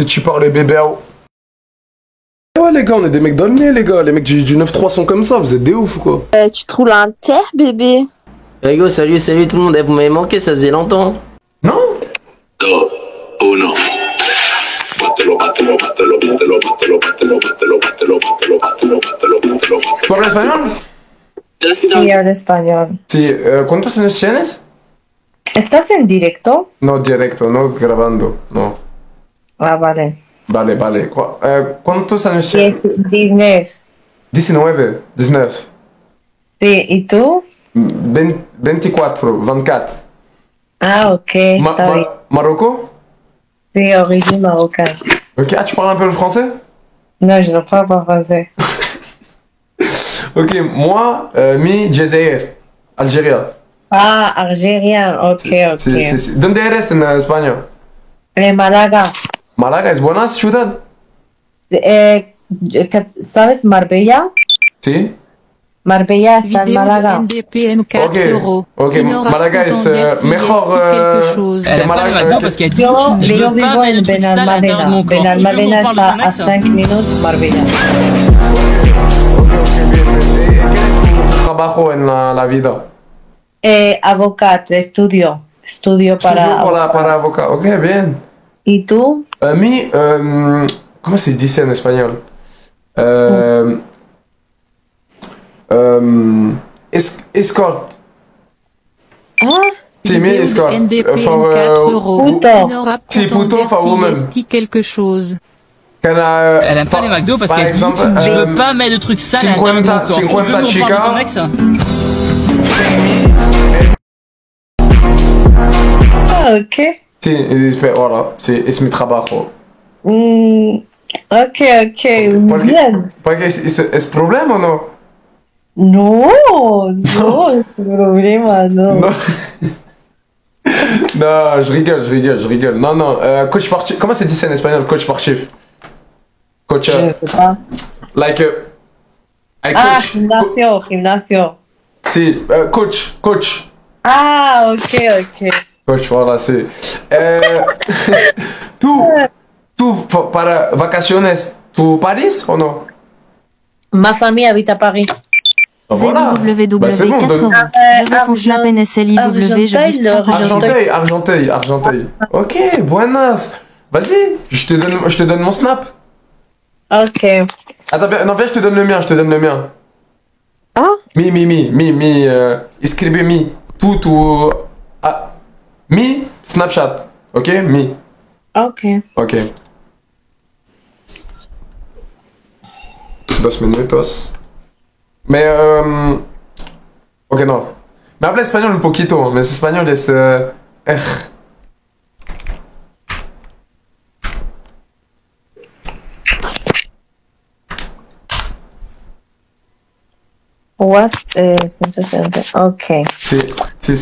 Tu parles bébé. Ouais les gars, on est des mecs dans le nez les gars. Les mecs du 9-3 sont comme ça, vous êtes des ouf ou quoi? Tu te roules un terre, bébé? Rigo, salut tout le monde, vous m'avez manqué, ça faisait longtemps. Non? Uno. ¿Tú hablas español? Sí, hablo español. Sí, ¿cuántos años tienes? ¿Estás en directo? No, directo, no grabando, no. Ah, vale. Vale. ¿Cuántos años tienes? 19. 19. Sí, ¿y tú? 24, 24. Ah, ok, está bien. Marocco? Sí, origine marocaine. Ok, tu parles un peu le français? Non, je ne parle pas français. Ok, moi, Jazair, Algérie. Ah, algérien, ok. Sí. ¿Dónde eres en España? De Málaga. Málaga, ¿es buena ciudad? ¿Sabes Marbella? Sí. Marbella está en Vidéo Málaga. de NDPM 4 euros. Ok, Finora Malaga content es merci, mejor quelque chose. que Elle a pas les Malaga. McDo parce qu'elle dit Yo je veux vivo pas mettre en le truc sale à l'intérieur de Benalmádena. mon corps. Benalmádena Tu veux qu'on está parle a 5 minutos Marbella. ¿Qué es tu trabajo en la vida? Avocat, estudio Para avocat. Ok, bien. ¿Y tú? ¿Cómo se dice en español? Escort. Ah, Sí, mi escort. NDPM 4 euros. Puto. Finora Si, content puto, merci, for woman. esti quelque chose. Elle aime pas les McDo parce qu'elle dit je veux pas mettre de trucs sales à l'intérieur de mon corps. 50 Tu veux qu'on parle de chica. ton ex? ah, ok. Sí, voilà, sí, es mi trabajo. Ok, bien. Porque es problema o no? No, es problema, no. Non. Non, je rigole. Non, coach sportif. Comment c'est dit en espagnol? Coach sportif. Coach. Je ne sais pas. Like. I Ah, coach. gimnasio. Si, coach. Ah, ok. Coach, voilà, sí. Tú, para vacaciones, ¿tú París o no? Ma famille habite à Paris. Voilà. ZWW Bah, c'est bon, 4 donne- euros. Je veux son snap NSLIW, je booste son projet. Argenteuil. Ok, buenas. Vas-y, je te donne mon snap. Ok. Attends, viens, je te donne le mien. Ah? Mi, escribe mi. Tout. Ah. Mi, Snapchat. Ok, mi. Ok. 2 minutos. Mais, ok, no. Me habla español un poquito. Mis español es, Was, 160. Ok. Si.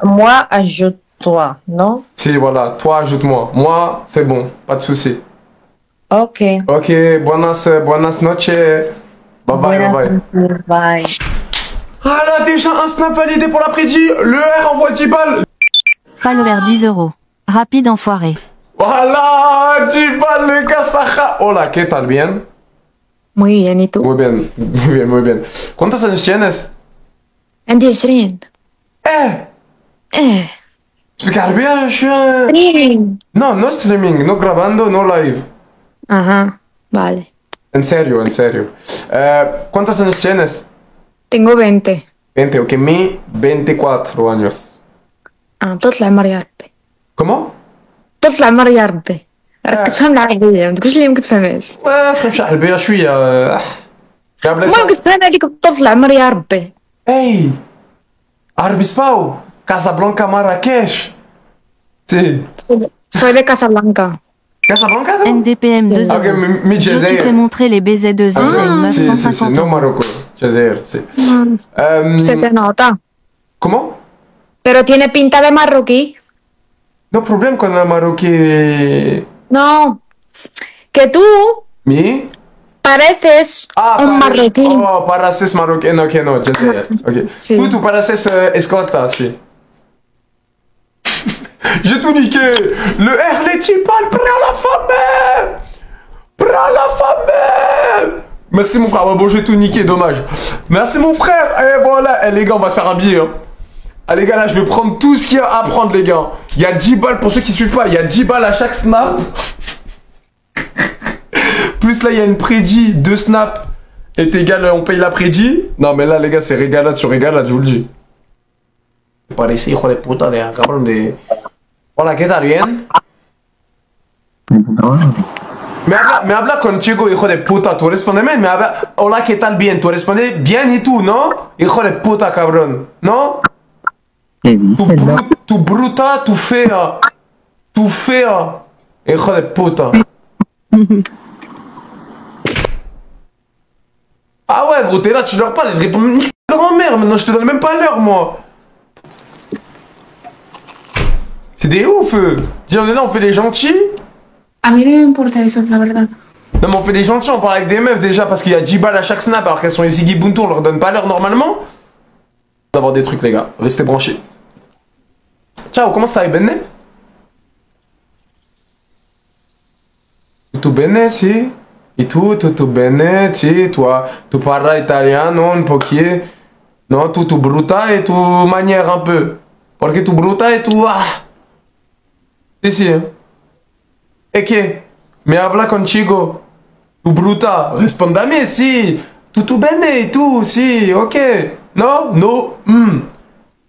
Moi, ajoute-toi, non? Si, voilà. Toi, ajoute-moi. Moi, c'est bon. Pas de souci. Ok. Ok, buenas noches. Bye. Ah là, déjà un snap validé pour l'après-midi. Le R envoie 10 balles. Follower 10 euros. Rapide enfoiré. Voilà, 10 balles, le gars, Sacha. Hola, ¿qué tal? ¿Bien? Muy bien, ¿y tú? Muy bien. ¿Cuántos años tienes? عندي 20. Eh. ¿Explica عربية شوية؟ Streaming. No streaming, no grabando, no live. Ajá, vale. En serio. ¿Cuántos años tienes? Tengo 20. 20, ok, mi 24 años. طول العمر يا ربي. ¿Cómo? طول العمر يا ربي. راك تفهم العربية، ما تقولش لي ما كتفهمهاش. فهمش عربية شوية. ما كتفهم هذيك طول العمر يا ربي. Hey! Arbispaw! Casablanca, Marrakech! Si. Soy de Casablanca. Casablanca, ça? NDPM 2 Ok, euros. mi Jo, tu Jazair. fais montrer les BZ2 et une meuf Si, 150 no euros. Marocco. Jazair, si. Se te nota. ¿Cómo? Pero tiene pinta de marroquí. No problème con la marroquí. No. Que tú Mi? pareces un marroquí. Oh, pareces marroquí. No, Jazair. Ok. Si. Tú pareces escolta, si. J'ai tout niqué. Le R, les types, le prêt à la femme. Merci mon frère. Ouais, bon, je vais tout niquer, dommage. Merci mon frère. Et voilà. Les gars, on va se faire un billet. Hein. Ah, les gars, là, je vais prendre tout ce qu'il y a à prendre, les gars. Il y a 10 balles pour ceux qui suivent pas. Il y a 10 balles à chaque snap. Plus là, il y a une prédit, 2 snaps. Est égal, on paye la prédit. Non, mais là, les gars, c'est régalade sur régalade, je vous le dis. Parece hijo de puta de un cabrón de... Hola, ¿qué tal? ¿Bien? Me habla contigo, hijo de puta. Tú respondes, me habla... Hola, ¿qué tal? Bien. Tú respondes bien y tú, ¿no? Hijo de puta, cabrón. ¿No? Tu bruta, tu fea. Tu fea. Hijo de puta. Ah ouais, gros, t'es là, tu leur parles, ils te répondent nique ta grand-mère, maintenant je te donne même pas l'heure, moi. C'est des ouf, eux. Dis, on est là, on fait des gentils. A mí no me importa eso, la verdad. Non, mais on fait des gentils, on parle avec des meufs déjà, parce qu'il y a 10 balles à chaque snap, alors qu'elles sont les Ziggy Buntu, on leur donne pas l'heure normalement. On va avoir des trucs, les gars, restez branchés. Ciao, comment stai, bene? Tutto bene, si? Et tutto bene, sì, tu parles italiano un poquito, no, tu bruta et tu manière un peu, porque tu bruta et tu, si, si, e che, me habla contigo, tu bruta, rispondami, si, tutto bene et tu, si, ok, no, no,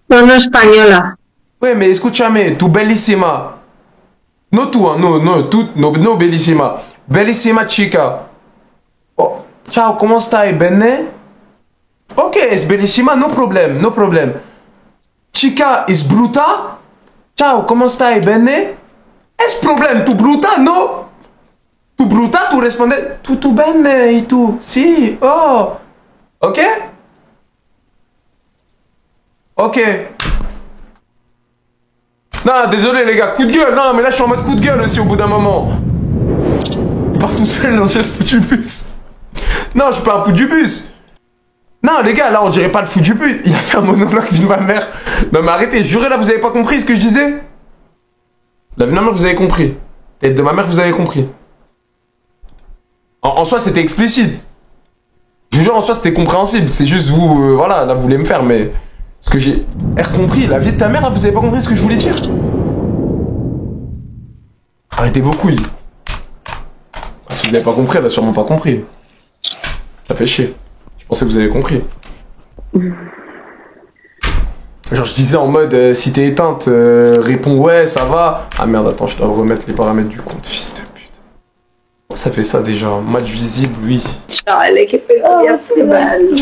Sono spagnola. ouais, mais escúchame, tu bellissima, no tu, no, tu, no bellissima. Bellissima chica. Oh, ciao, come stai? Bene? Ok, es bellissima, no problem, no problem. Chica is bruta? Ciao, come stai? Bene? Es problem, tu bruta? No? Tu bruta? Tu risponde? Tu bene? E tu? Si, oh. Ok? Ok. Non, désolé les gars, coup de gueule, non, mais là je suis en mode coup de gueule aussi au bout d'un moment. Il part tout seul, on dirait le fou du bus. Non, je suis pas un fou du bus. Non, les gars, là, on dirait pas le fou du bus. Il a fait un monologue de ma mère. Non, mais arrêtez, jurez, là, vous avez pas compris ce que je disais. La vie de ma mère, vous avez compris. Tête de ma mère, vous avez compris. En soi, c'était explicite. Je vous jure, en soi, c'était compréhensible. C'est juste, vous, voilà, là, vous voulez me faire, mais... Ce que j'ai compris, la vie de ta mère, là, vous avez pas compris ce que je voulais dire. Arrêtez vos couilles. Si vous avez pas compris, elle a sûrement pas compris. Ça fait chier. Je pensais que vous avez compris. Genre je disais en mode, si t'es éteinte, réponds ouais, ça va. Ah merde, attends, je dois remettre les paramètres du compte, fils de pute. Ça fait ça déjà, match visible, oui. Ciao, che pensi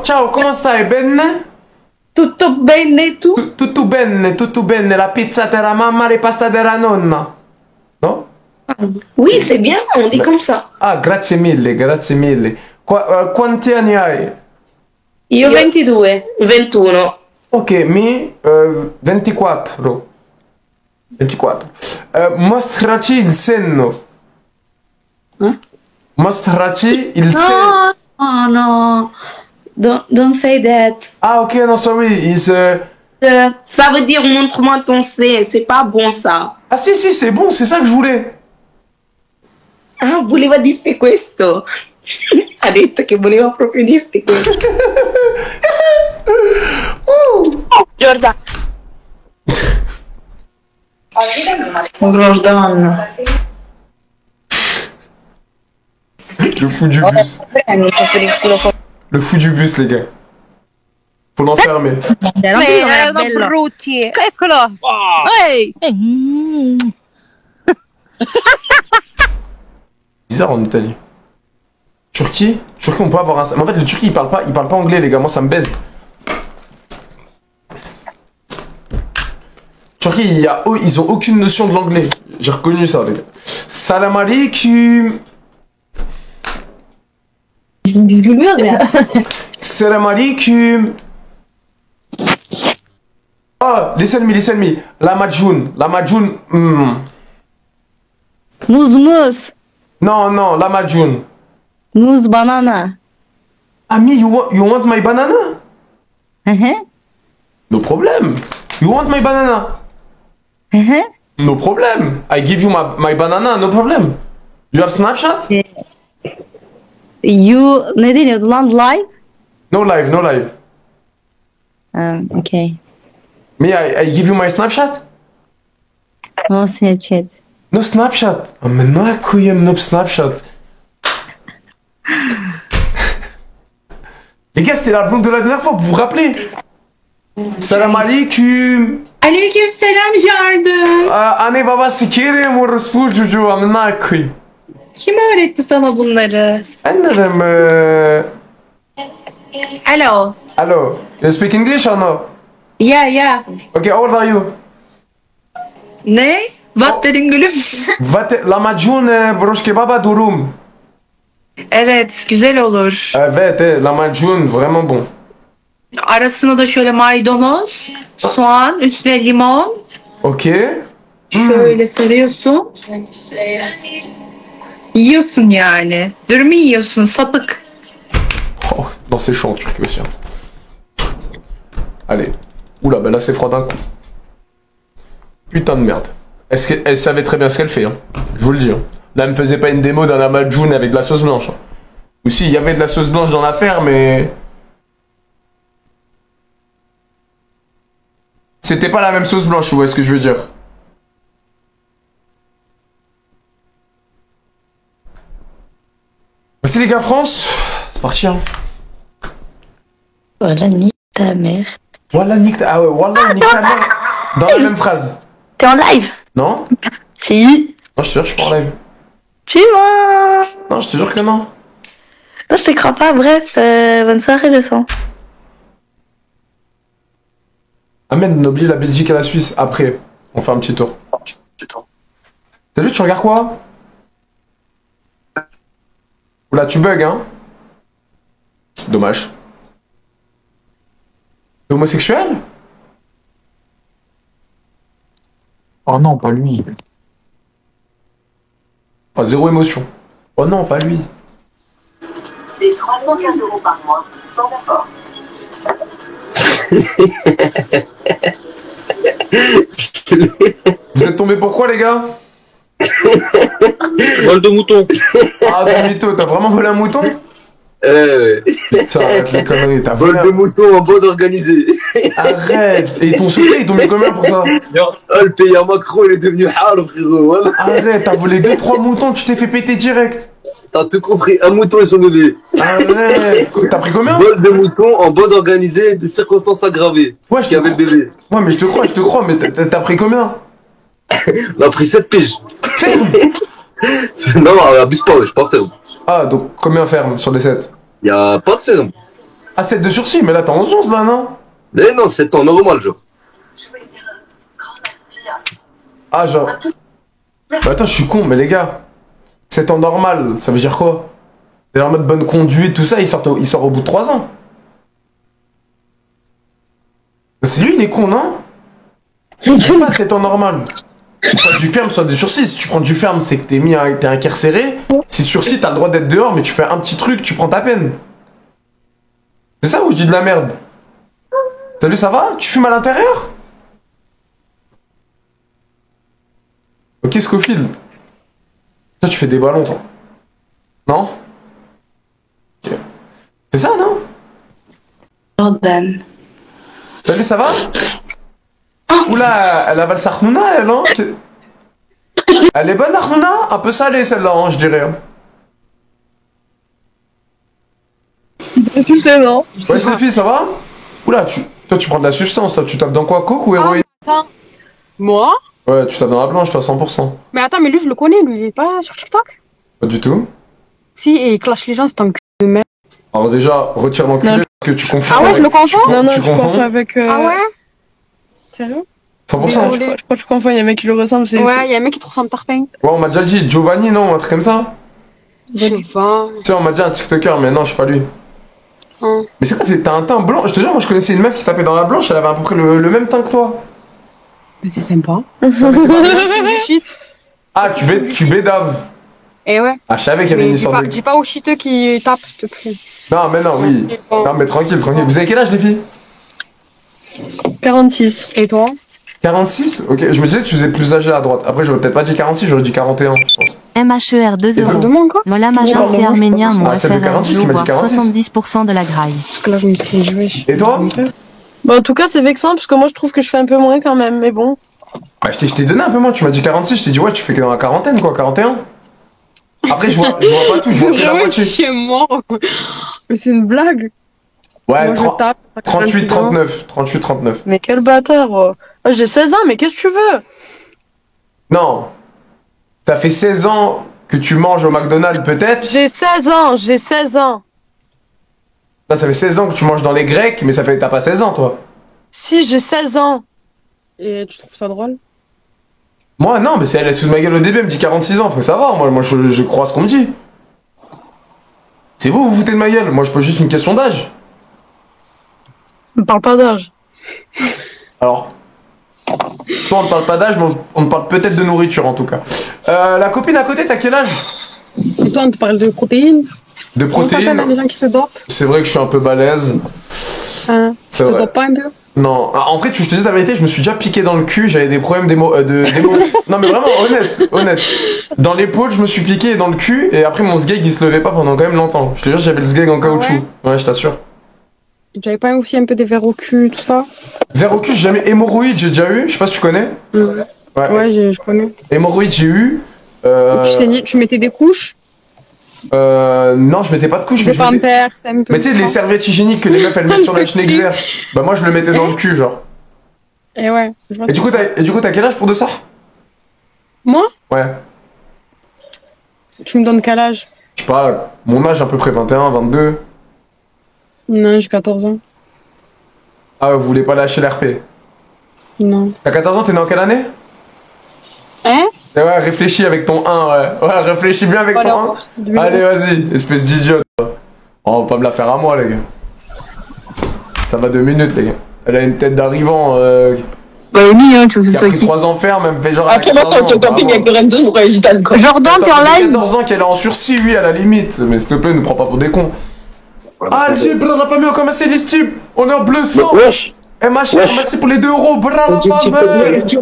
Ciao, come stai? Bene? Tutto bene tu? Tutto bene, la pizza della mamma, le pasta della nonna. No? Oui, c'est bien, on dit comme ça. Ah, grazie mille, grazie mille. Quanti anni hai? Io 22. 21. Ok, mi 24. 24. Mostraci il senno. Mostraci il senno. Oh no. Don't say that. Ah ok, non, sorry, Ça veut dire montre-moi ton sein, c'est pas bon ça. Ah si, c'est bon, c'est ça que je voulais. Ah, voleva dirti questo. Ha detto che voleva proprio dirti questo. Jordan. Jordan. Le fou du bus. Le fou du bus, les gars. Faut l'enfermer. Brutti. Eccolo. Ehi. Bizarre en Italie. Turquie, on peut avoir un... Mais en fait, le Turquie, il parle pas anglais, les gars. Moi, ça me baise. Turquie, ils ont aucune notion de l'anglais. J'ai reconnu ça, les gars. Salam alaikum. Salam alaikum. Oh, listen me. La Majoun. Muz. Non, la Majoun. Muz banana. Ami, you want my banana? No problem. You want my banana? No problem. I give you my banana, no problem. You have Snapchat? You ne deniyordu lan live? No live, no live. Okay. Me, I give you my Snapchat? No Snapchat. No Snapchat. Amına koyayım no Snapchat. Les gars, c'était la blonde de la dernière fois, vous vous rappelez? Salam alaikum. Aleyküm selam Jardım. Anne baba sikerim orospu çocuğu amına koyayım. Kim öğretti sana bunları? Anladım. Hello. Hello. You speak English or no? Yeah. Okay, how old are you? Ne? What dedin gülüm? Lahmacun broş kebaba durum. Evet, güzel olur. Evet, lahmacun vraiment bon. Arasına da şöyle maydanoz, soğan, üstüne limon. Okay. Şöyle sarıyorsun. Yiyorsun yani. Dürümü yiyorsun, sapık. Oh, non, c'est chaud, truc aussi. Allez. Oula, ben là, c'est froid d'un coup. Putain de merde. Elle savait très bien ce qu'elle fait, hein. Je vous le dis. Hein. Là, elle me faisait pas une démo d'un lahmacun avec de la sauce blanche. Hein. Ou si, il y avait de la sauce blanche dans l'affaire, mais... C'était pas la même sauce blanche, vous voyez ce que je veux dire. Voici les gars, France. C'est parti, hein. Voilà, nique ta mère. Voilà, nique ta... Ah ouais, voilà, nique ta mère. Dans la même phrase. T'es en live? Non? Si. Non, je te jure, je suis pas en live. Tu vois? Non, je te jure que non. Non, je te crois pas. Bref, bonne soirée, le sang. Ahmed, n'oublie la Belgique et la Suisse. Après, on fait un petit tour. Salut, tu regardes quoi? Oula, tu bugs, hein? Dommage. T'es homosexuel? Oh non, pas lui. Oh, zéro émotion. Oh non, pas lui. Les 315 € par mois, sans apport. Vous êtes tombés pourquoi, les gars? Vol de mouton. Ah, ton mytho, t'as vraiment volé un mouton? Putain, arrête les conneries, t'as vol volé de mouton en bande organisée. Arrête. Et ils t'ont sauté, ils t'ont mis combien pour ça? Oh, le pays à Macron, il est devenu hard, frérot. Arrête, t'as volé 2-3 moutons, tu t'es fait péter direct. T'as tout compris, un mouton et son bébé. Arrête. T'as pris combien? Vol de mouton en bande organisée de circonstances aggravées. Ouais, je te avait le bébé. Ouais, mais je te crois, mais t'as pris combien? On a pris 7 piges. Non, abuse pas, je suis pas ferme. Ah, donc combien ferme sur les 7? Y'a pas de ferme. Ah, 7 de sursis, mais là t'es en 11 là, non? Mais non, 7 ans normal, genre. Ah, genre. Bah, attends, je suis con, mais les gars, 7 ans normal, ça veut dire quoi? C'est en mode bonne conduite, tout ça, il sort au bout de 3 ans. C'est lui, il est con, non? C'est pas 7 ans normal. Soit du ferme, soit du sursis. Si tu prends du ferme, c'est que t'es incarcéré. Si sursis, t'as le droit d'être dehors, mais tu fais un petit truc, tu prends ta peine. C'est ça ou je dis de la merde? Salut, ça va? Tu fumes à l'intérieur? Ok, Scofield. Ça, tu fais des ballons, toi. Non? Ok. C'est ça, non? Jordan. Salut, ça va? Oula, elle avale sa Arnouna, elle, hein? Elle est bonne, Arnouna? Un peu salée, celle-là, hein, je dirais. Non. Ouais, Stéphie, ça va? Oula, toi, tu prends de la substance, toi, tu tapes dans quoi? Coke ou héroïne? Attends. Moi? Ouais, tu tapes dans la blanche, toi, 100%. Mais attends, mais lui, je le connais, lui, il est pas sur TikTok? Pas du tout. Si, et il clash les gens, c'est un cul de merde. Alors déjà, retire l'enculé, parce que tu confonds. Ah ouais, je le confonds? Non, tu confonds avec... Ah ouais? Sérieux? 100%. Je crois que tu confonds, il y a un mec qui le ressemble, c'est... Ouais, il y a un mec qui te ressemble tarpin. Ouais, on m'a déjà dit Giovanni, non? Un truc comme ça? Je sais pas. Tu sais, on m'a dit un TikToker, mais non, je suis pas lui. Hein. Mais c'est quoi, t'as un teint blanc? Je te jure, moi je connaissais une meuf qui tapait dans la blanche, elle avait à peu près le même teint que toi. Mais c'est sympa. Non, mais c'est pas bien. Ah, tu bédaves. Eh ouais. Ah, je savais qu'il y avait une histoire de... Dis pas aux cheateux qui tapent, s'il te plaît. Non, mais non, oui. Non, mais tranquille. Vous avez quel âge, les filles? 46. Et toi? 46? Ok, je me disais que tu faisais plus âgé à droite. Après, j'aurais peut-être pas dit 46, j'aurais dit 41, je pense. MHER 2 Et toi euros. Mola Majin, c'est arménien, mon Ah, celle de FR 46, tu m'as dit voire 46. 70% de la graille. Parce que là, je me suis joué. Et toi? Bah, en tout cas, c'est vexant parce que moi, je trouve que je fais un peu moins quand même, mais bon. Bah, je t'ai donné un peu moins, tu m'as dit 46, je t'ai dit ouais, tu fais que dans la quarantaine quoi, 41. Après, je vois pas tout, je vois que la moitié. Chez moi. Mais c'est une blague. Ouais, Moi, je tape, 38, 39. 38, 39. Mais quel bâtard. J'ai 16 ans, mais qu'est-ce que tu veux? Non. Ça fait 16 ans que tu manges au McDonald's peut-être. J'ai 16 ans, j'ai 16 ans. Ça fait 16 ans que tu manges dans les Grecs, mais t'as pas 16 ans toi. Si, j'ai 16 ans. Et tu trouves ça drôle? Moi, non, mais c'est elle est sous ma gueule au début, elle me dit 46 ans, faut savoir, moi je crois ce qu'on me dit. C'est vous foutez de ma gueule, moi je pose juste une question d'âge. On parle pas d'âge. Alors, toi on ne parle pas d'âge, mais on parle peut-être de nourriture en tout cas. La copine à côté, t'as quel âge? Et toi, on te parle de protéines? De protéines? Les gens qui se dopent? C'est vrai que je suis un peu balèze. C'est vrai. Tu te dopes pas un peu? Non, en fait, je te dis la vérité, je me suis déjà piqué dans le cul, j'avais des problèmes Non mais vraiment, honnête. Dans l'épaule, je me suis piqué dans le cul, et après mon sgeg il se levait pas pendant quand même longtemps. Je te jure, j'avais le sgeg en caoutchouc. Ouais, je t'assure. J'avais pas aussi un peu des verres au cul, tout ça? Verre au cul, j'ai jamais. Hémorroïdes, j'ai déjà eu, je sais pas si tu connais. Ouais, je connais. Hémorroïdes, j'ai eu. Tu saignais, tu mettais des couches? Non, je mettais pas de couche. Des pampers, c'est un peu. Mais tu sais, les serviettes hygiéniques que les meufs elles mettent sur la Schnexer, bah moi je le mettais dans le cul, genre. Et ouais. Et du coup, t'as quel âge pour de ça? Moi? Ouais. Tu me donnes quel âge? Je sais pas, mon âge à peu près 21, 22. Non, j'ai 14 ans. Ah, vous voulez pas lâcher l'RP? Non. T'as 14 ans, t'es né en quelle année? Hein? Et ouais, réfléchis avec ton 1, ouais. Ouais, réfléchis bien avec ton 1. Allez, vas-y, espèce d'idiot. On va pas me la faire à moi, les gars. Ça va 2 minutes, les gars. Elle a une tête d'arrivant. Bah oui, hein, tu veux que ce qui a soit pris qui 3 ans ferme, elle me fait genre. Après, maintenant, tu es camping avec Lorenzo, pourquoi Gitane quoi? Jordan, t'es en live? 14 ans qu'elle est en sursis, oui, à la limite. Mais s'il te plaît, ne prends pas pour des cons. Ah, j'ai bras la famille, on commence les styles. On est en bleu sang. Wesh. MHR, merci pour les 2 euros. Bras la famille.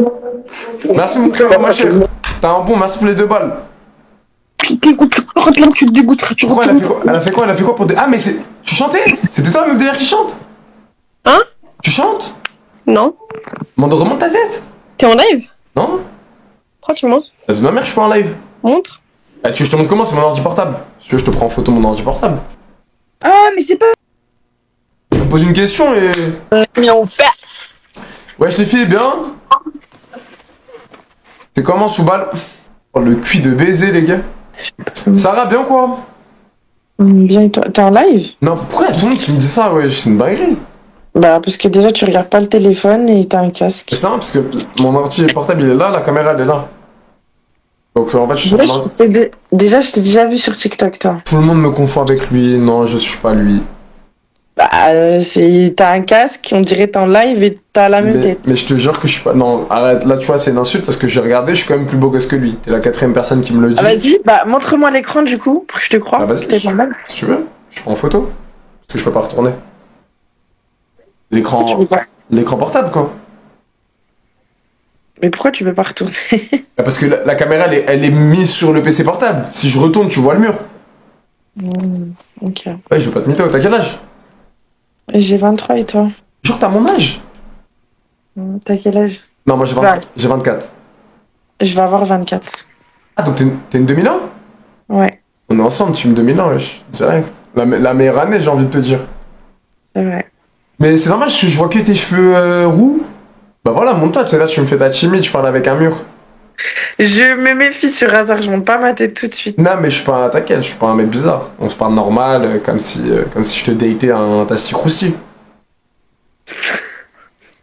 Merci mon frère, MHR. T'as un bon, merci pour les 2 balles. Tu te dégoûteras. Pourquoi elle a fait quoi pour des. Ah, mais c'est. Tu chantais? C'était toi, la meuf derrière qui chante? Hein? Tu chantes? Non. Remonte ta tête. T'es en live? Non? Pourquoi tu montres? La vie de ma mère, je suis pas en live. Montre. Ah, je te montre comment? C'est mon ordi portable. Si tu veux, je te prends en photo mon ordi portable. Ah, mais c'est pas. Je me pose une question et. Mais on fait. Wesh les filles, bien? C'est comment Soubal? Oh, le cuit de baiser, les gars. Sarah, bien quoi? Bien et toi? T'es en live? Non, pourquoi y'a tout le monde qui me dit ça? Wesh, c'est une dinguerie. Bah, parce que déjà, tu regardes pas le téléphone et t'as un casque. C'est ça, parce que mon ordi portable il est là, la caméra elle est là. Donc en fait, je suis Déjà, je t'ai déjà vu sur TikTok, toi. Tout le monde me confond avec lui. Non, je suis pas lui. Bah, t'as un casque, on dirait t'es en live et t'as la même tête. Mais je te jure que je suis pas. Non, arrête, là tu vois, c'est une insulte parce que j'ai regardé, je suis quand même plus beau gosse que lui. T'es la 4ème personne qui me le dit. Ah, vas-y, bah, montre-moi l'écran du coup, pour que je te croie. Ah, vas-y, si tu veux, je prends en photo. Parce que je peux pas retourner. L'écran portable, quoi. Mais pourquoi tu veux pas retourner? Parce que la caméra, elle est mise sur le PC portable. Si je retourne, tu vois le mur. Ok. Ouais, je veux pas te mytho. T'as quel âge? J'ai 23 et toi? Genre, t'as mon âge? T'as quel âge? Non, moi j'ai 24. Je vais avoir 24. Ah, donc t'es une 2001? Ouais. On est ensemble, tu me 2001, wesh. Direct. La meilleure année, j'ai envie de te dire. C'est vrai. Mais c'est normal, je vois que tes cheveux roux. Bah voilà, monte-toi, tu sais, là, tu me fais ta timide, tu parles avec un mur. Je me méfie sur hasard, je monte pas ma tête tout de suite. Non, mais je suis pas, t'inquiète, je suis pas un mec bizarre. On se parle normal, comme si je te datais un Tasty Crousty.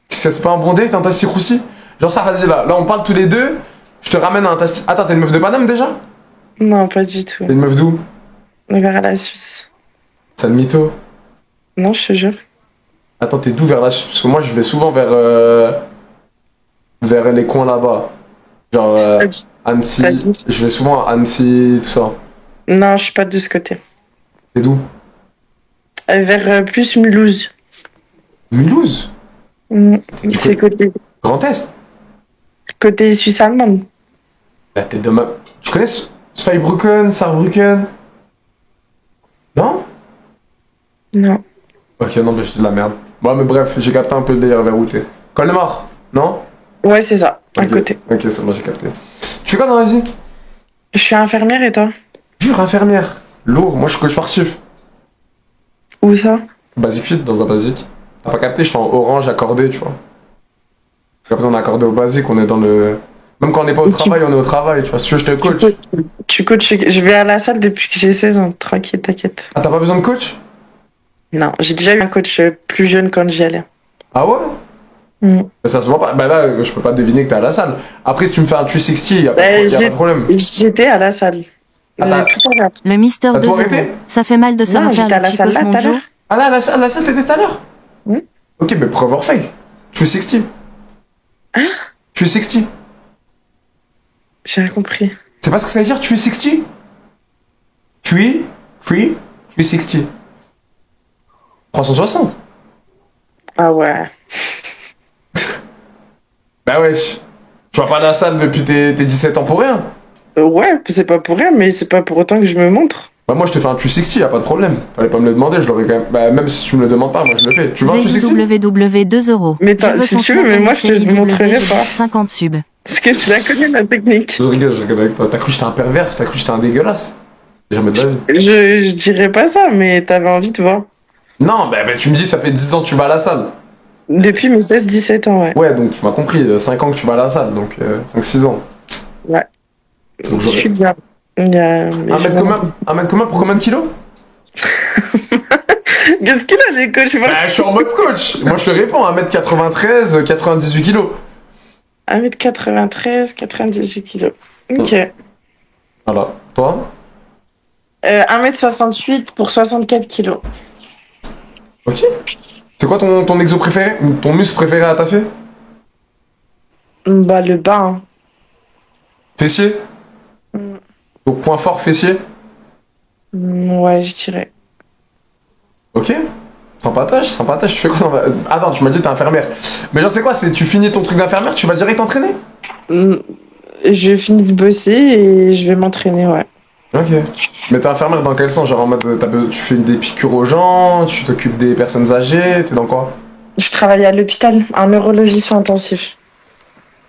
C'est pas un bon date, un Tasty Crousty? Genre ça, vas-y, là, on parle tous les deux, je te ramène un Tasty... Attends, t'es une meuf de Paname déjà? Non, pas du tout. T'es une meuf d'où? Vers la Suisse. C'est le mytho? Non, je te jure. Attends, t'es d'où vers la Suisse? Parce que moi, je vais souvent vers les coins là-bas. Genre Annecy, je vais souvent à Annecy, tout ça. Non, je suis pas de ce côté. T'es d'où? Vers plus Mulhouse. Mulhouse? C'est côté... Grand Est? Côté Suisse allemande. La tête de ma... Tu connais Zweibrücken, Saarbrücken? Non? Non. Ok, non, mais je dis de la merde. Bon, mais bref, j'ai capté un peu le délire vers où t'es. Colmar, non? Ouais, c'est ça, à côté. Ok, c'est bon, j'ai capté. Tu fais quoi dans la vie? Je suis infirmière et toi? Jure, infirmière. Lourd, moi je suis coach sportif. Où ça? Basic Fit, dans un basique. T'as pas capté, je suis en orange accordé, tu vois. Après, on est accordé au basique, on est dans le... Même quand on n'est pas au travail, on est au travail, tu vois. Si tu veux, je te coach. Tu coaches, je vais à la salle depuis que j'ai 16 ans, tranquille, t'inquiète. Ah, t'as pas besoin de coach? Non, j'ai déjà eu un coach plus jeune quand j'y allais. Ah ouais? Mais ça se voit pas. Bah là, je peux pas deviner que t'es à la salle. Après, si tu me fais un 360, y a pas de problème. J'étais à la salle. Le Mister T'as 2 tout arrêté? Ça fait mal de se Non, refaire j'étais à le la salle Chicos là, tout à Monjo. l'heure. Ah là, à la salle, t'étais tout à l'heure? Ok, mais preuve or fake. 360. Hein? 360. J'ai rien compris. C'est pas ce que ça veut dire, 360? 360. 360. Ah ouais. Bah wesh. Tu vas pas à la salle depuis tes 17 ans pour rien? Ouais, c'est pas pour rien, mais c'est pas pour autant que je me montre. Bah moi je te fais un 360, y'a pas de problème. Fallait pas me le demander, je l'aurais quand même... Bah même si tu me le demandes pas, moi je le fais. Tu veux un 360? ZWW 2 euros. Mais si tu veux, mais moi je te montrerai pas. 50 subs. Parce que tu la connais la technique. Je rigole avec toi. T'as cru que j'étais un pervers? T'as cru que j'étais un dégueulasse? Jamais de la vie. Je dirais pas ça, mais t'avais envie de voir. Non, bah tu me dis ça fait 10 ans que tu vas à la salle. Depuis mes 16-17 ans, ouais. Ouais, donc tu m'as compris, 5 ans que tu vas à la salle, donc 5-6 ans. Ouais. Donc je suis bien. Un mètre combien pour combien de kilos? Qu'est-ce qu'il a les coachs? Bah je suis en mode coach. Moi je te réponds, 1m93, 98 kilos. 1m93, 98 kilos. Ok. Voilà. Toi? 1m68 pour 64 kilos. Ok. C'est quoi ton exo préféré? Ton muscle préféré à taffer? Bah le bas. Hein. Fessier? Donc point fort fessier? Ouais, je dirais. Ok. Sympatoche. Tu fais quoi dans Attends, tu m'as dit que t'es infirmière. Mais genre c'est quoi? Tu finis ton truc d'infirmière, tu vas direct t'entraîner? Je finis de bosser et je vais m'entraîner, ouais. Ok. Mais t'es infirmière dans quel sens? Genre en mode tu fais des piqûres aux gens, tu t'occupes des personnes âgées, t'es dans quoi? Je travaille à l'hôpital, en neurologie soins intensifs.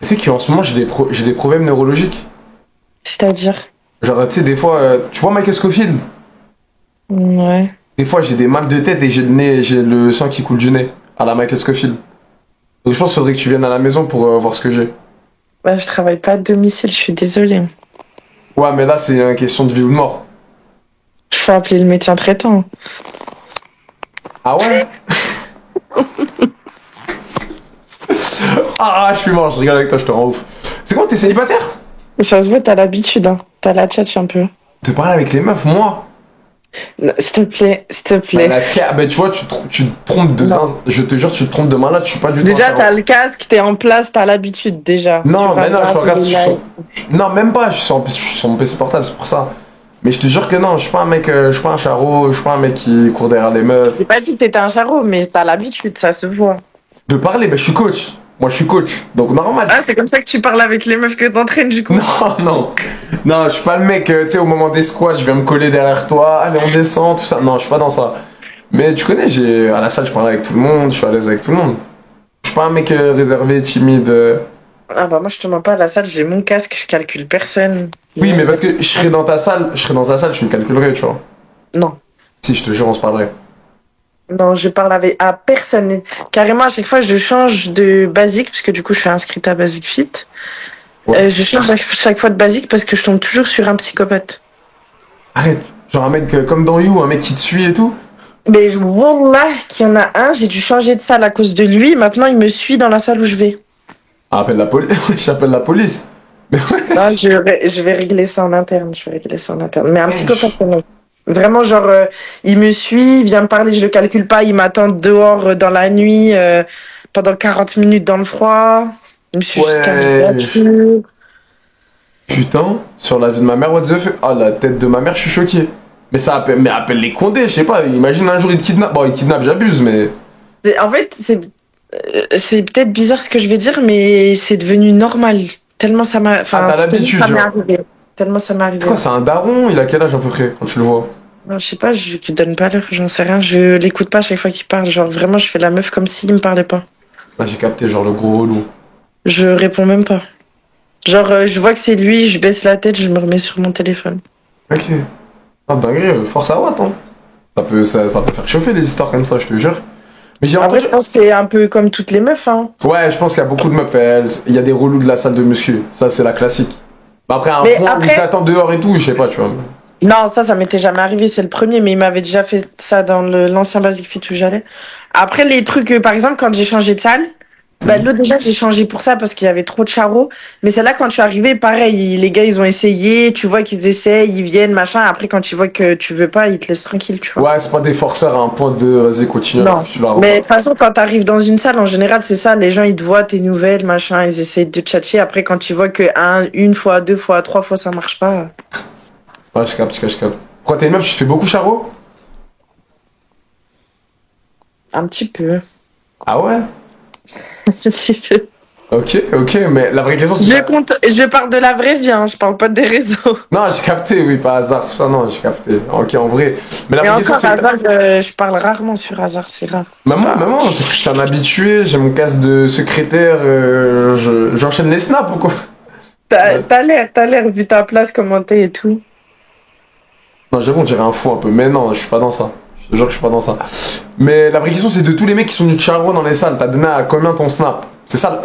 Tu sais qu'en ce moment j'ai des problèmes neurologiques. C'est-à-dire? Genre tu sais des fois, tu vois Michael Scofield? Ouais. Des fois j'ai des mal de tête et j'ai le sang qui coule du nez à la Michael Scofield. Donc je pense qu'il faudrait que tu viennes à la maison pour voir ce que j'ai. Bah je travaille pas à domicile, je suis désolée. Ouais mais là c'est une question de vie ou de mort. Je faut appeler le médecin traitant. Ah ouais? Ah je suis mort, je rigole avec toi, je te rends ouf. C'est quoi, t'es célibataire? Ça se voit, t'as l'habitude, hein. T'as la tchatche un peu. Te parler avec les meufs, moi? Non, s'il te plaît, s'il te plaît. Bah tu vois, tu te trompes de je te jure, tu te trompes de malade, je suis pas du tout. Déjà, t'as le casque, t'es en place, t'as l'habitude déjà. Non, mais non, je regarde Non, même pas, je suis sur mon PC portable, c'est pour ça. Mais je te jure que non, je suis pas un mec, je suis pas un charreau, je suis pas un mec qui court derrière les meufs. J'ai pas dit que t'étais un charreau, mais t'as l'habitude, ça se voit. De parler, bah je suis coach. Moi je suis coach, donc normal. Ah, c'est comme ça que tu parles avec les meufs que t'entraînes du coup? Non, je suis pas le mec, tu sais, au moment des squats, je viens me coller derrière toi, allez on descend, tout ça. Non, je suis pas dans ça. Mais tu connais, à la salle, je parle avec tout le monde, je suis à l'aise avec tout le monde. Je suis pas un mec réservé, timide. Ah bah moi je te mens pas, à la salle, j'ai mon casque, je calcule personne. Oui, mais parce que je serais dans ta salle, tu me calculerais, tu vois. Non. Si, je te jure, on se parlerait. Non, je parle à personne. Carrément, à chaque fois, je change de basique, parce que du coup, je suis inscrite à Basic Fit. Ouais. Je change chaque fois de basique parce que je tombe toujours sur un psychopathe. Arrête. Genre un mec comme dans You, un mec qui te suit et tout? Mais wallah, qu'il y en a un, j'ai dû changer de salle à cause de lui. Maintenant, il me suit dans la salle où je vais. Ah, appelle la police. J'appelle la police. Mais ouais. Non, je vais régler ça en interne. Mais un psychopathe, non. Vraiment, genre, il me suit, il vient me parler, je le calcule pas, il m'attend dehors dans la nuit, pendant 40 minutes dans le froid. Je me suis juste Putain, sur la vie de ma mère, what the fuck? Ah, la tête de ma mère, je suis choqué. Mais ça appelle les Condés, je sais pas, imagine un jour il te kidnappe. Bon, il kidnappe, j'abuse, mais... En fait, c'est peut-être bizarre ce que je vais dire, mais c'est devenu normal. Tellement ça m'a... Enfin, t'as l'habitude, ça m'est arrivé. Tellement ça m'est arrivé. C'est quoi, c'est un daron? Il a quel âge à peu près quand tu le vois? Non, je sais pas, je lui donne pas l'heure, j'en sais rien. Je l'écoute pas à chaque fois qu'il parle. Genre, vraiment, je fais la meuf comme s'il me parlait pas. Ah, j'ai capté, genre le gros relou. Je réponds même pas. Genre, je vois que c'est lui, je baisse la tête, je me remets sur mon téléphone. Ok. Ah, dingue, force à Watt, hein. Ça peut faire chauffer les histoires comme ça, je te jure. Mais j'ai Après, entendu... je pense que c'est un peu comme toutes les meufs, hein. Ouais, je pense qu'il y a beaucoup de meufs. Il y a des relous de la salle de muscu. Ça, c'est la classique. Bah, après, un point où t'attends dehors et tout, je sais pas, tu vois. Non, ça m'était jamais arrivé, c'est le premier, mais il m'avait déjà fait ça dans l'ancien Basic Fit où j'allais. Après, les trucs, par exemple, quand j'ai changé de salle, bah, l'autre déjà, j'ai changé pour ça parce qu'il y avait trop de charros. Mais celle-là, quand je suis arrivée, pareil, les gars, ils ont essayé, tu vois qu'ils essayent, ils viennent, machin. Après, quand ils voient que tu veux pas, ils te laissent tranquille, tu vois. Ouais, c'est pas des forceurs à un point de vas-y, continue. Non. Mais de toute façon, quand t'arrives dans une salle, en général, c'est ça, les gens, ils te voient tes nouvelles, machin, ils essayent de te tchatcher. Après, quand ils voient que une fois, 2 fois, 3 fois, ça marche pas. Ouais, je capte. Pourquoi t'es une meuf, tu fais beaucoup charreau? Un petit peu. Ah ouais? Un petit peu. Ok, mais la vraie question c'est... Je parle de la vraie vie, hein, je parle pas des réseaux. Non, j'ai capté, oui, pas hasard. Ça, non, j'ai capté. Ok, en vrai. Mais la vraie question c'est... Hasard, je parle rarement sur hasard, c'est rare. Maman, je suis un habitué, j'ai mon casque de secrétaire, j'enchaîne les snaps ou quoi? T'as l'air, vu ta place, comment t'es et tout. Non, j'avoue, on dirait un fou un peu, mais non, je suis pas dans ça. Je te jure que je suis pas dans ça. Mais la vraie question, c'est de tous les mecs qui sont venus de Charo dans les salles, t'as donné à combien ton snap? C'est ça?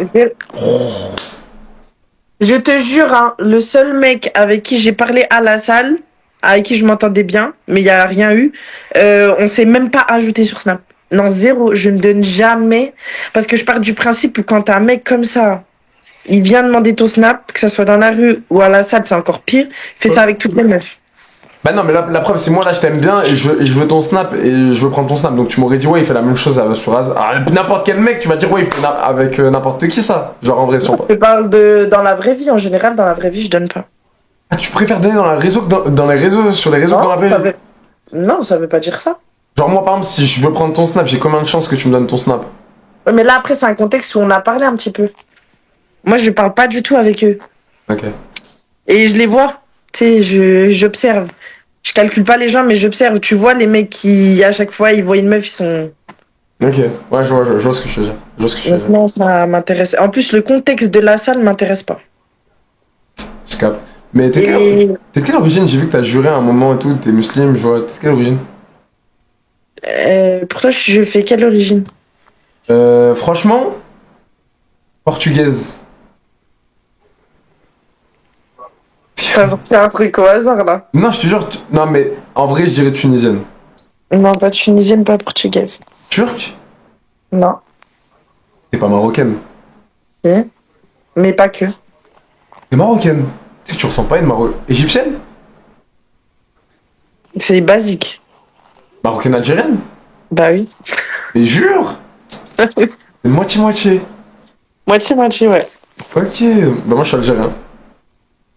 Je te jure, hein, le seul mec avec qui j'ai parlé à la salle, avec qui je m'entendais bien, mais il y a rien eu, on s'est même pas ajouté sur Snap. Non, zéro, je ne donne jamais, parce que je pars du principe que quand t'as un mec comme ça, il vient demander ton Snap, que ça soit dans la rue ou à la salle, c'est encore pire, fais ça avec toutes les meufs. Bah non, mais la preuve, c'est moi là, je t'aime bien et je veux ton snap et je veux prendre ton snap. Donc tu m'aurais dit, ouais, il fait la même chose sur Az. Ah, n'importe quel mec, tu vas dire, ouais, il fait avec n'importe qui ça. Genre en vrai, si on Je parle dans la vraie vie, en général, dans la vraie vie, je donne pas. Ah, tu préfères donner dans les réseaux que dans les réseaux, sur les réseaux que dans la vraie vie? Non, ça veut pas dire ça. Genre moi, par exemple, si je veux prendre ton snap, j'ai combien de chances que tu me donnes ton snap? Ouais, mais là, après, c'est un contexte où on a parlé un petit peu. Moi, je parle pas du tout avec eux. Ok. Et je les vois. Tu sais, j'observe. Je calcule pas les gens, mais j'observe. Tu vois les mecs qui, à chaque fois, ils voient une meuf, ils sont... Ok, ouais, je vois ce que je veux dire. Non, ça m'intéresse. En plus, le contexte de la salle m'intéresse pas. Je capte. Mais t'es de quelle origine? J'ai vu que t'as juré à un moment et tout, t'es musulman, je vois. T'es de quelle origine? Pour toi, je fais quelle origine? Franchement, portugaise. T'as sorti un truc au hasard, là. Non, je te jure, non mais en vrai, je dirais tunisienne. Non, pas tunisienne, pas portugaise. Turque? Non. T'es pas marocaine? Si. Mais pas que. T'es marocaine? Tu sais que tu ressembles pas à une égyptienne? C'est basique. Marocaine algérienne? Bah oui. Et jure? Moitié-moitié. Moitié-moitié, ouais. Ok, bah moi je suis algérien.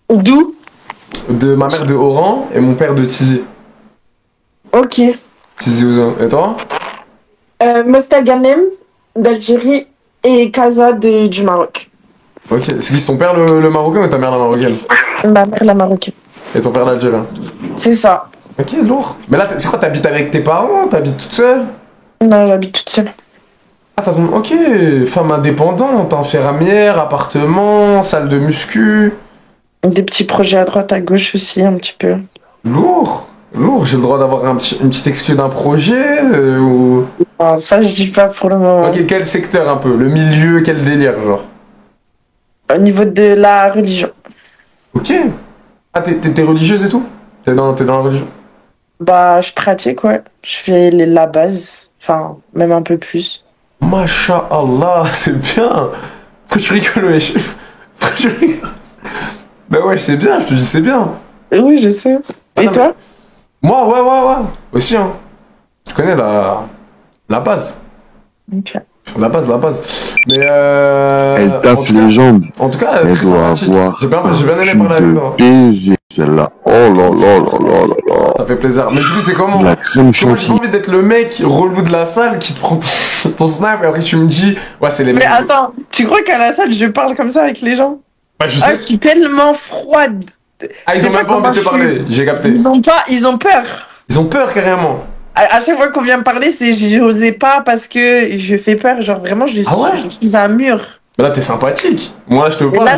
D'où? De ma mère de Oran et mon père de Tizi. Ok. Tizi Ouzou. Et toi? Mostaganem d'Algérie et Casa du Maroc. Ok, c'est qui, c'est ton père le marocain ou ta mère la marocaine? Ma mère la marocaine. Et ton père l'algérien? C'est ça. Ok, lourd. Mais là, c'est quoi, t'habites avec tes parents? T'habites toute seule? Non, j'habite toute seule. Ah, ok, femme indépendante, hein, ferramière, appartement, salle de muscu. Des petits projets à droite, à gauche aussi, un petit peu. Lourd, j'ai le droit d'avoir une petite excuse d'un projet ou... Non, ça je dis pas pour le moment. Ok, quel secteur un peu? Le milieu, quel délire, genre? Au niveau de la religion. Ok. Ah, t'es religieuse et tout? T'es dans la religion? Bah, je pratique, ouais. Je fais la base. Enfin, même un peu plus. Masha'Allah, c'est bien. Pourquoi tu rigoles, wesh? Pourquoi tu rigoles? Bah ouais, c'est bien, je te dis c'est bien. Oui, je sais. Et toi? Moi, ouais. Aussi, hein. Tu connais la base. Ok. La base. Mais elle taffe les jambes. En tout cas, elle doit avoir j'ai bien aimé parler avec toi. Baiser celle-là. Oh là. Ça fait plaisir. Mais du coup, c'est comment? La crème chantilly. J'ai pas envie d'être le mec relou de la salle qui te prend ton snap et après tu me dis, ouais, c'est les mecs. Mais attends, tu crois qu'à la salle, je parle comme ça avec les gens? Bah, je sais. Ah, je suis tellement froide. Ah, ils ont même pas envie de te parler, j'ai capté. Ils ont peur. Ils ont peur carrément. À chaque fois qu'on vient me parler, c'est j'osais pas parce que je fais peur. Genre vraiment, je suis un mur. Mais là, t'es sympathique. Moi, je te parle.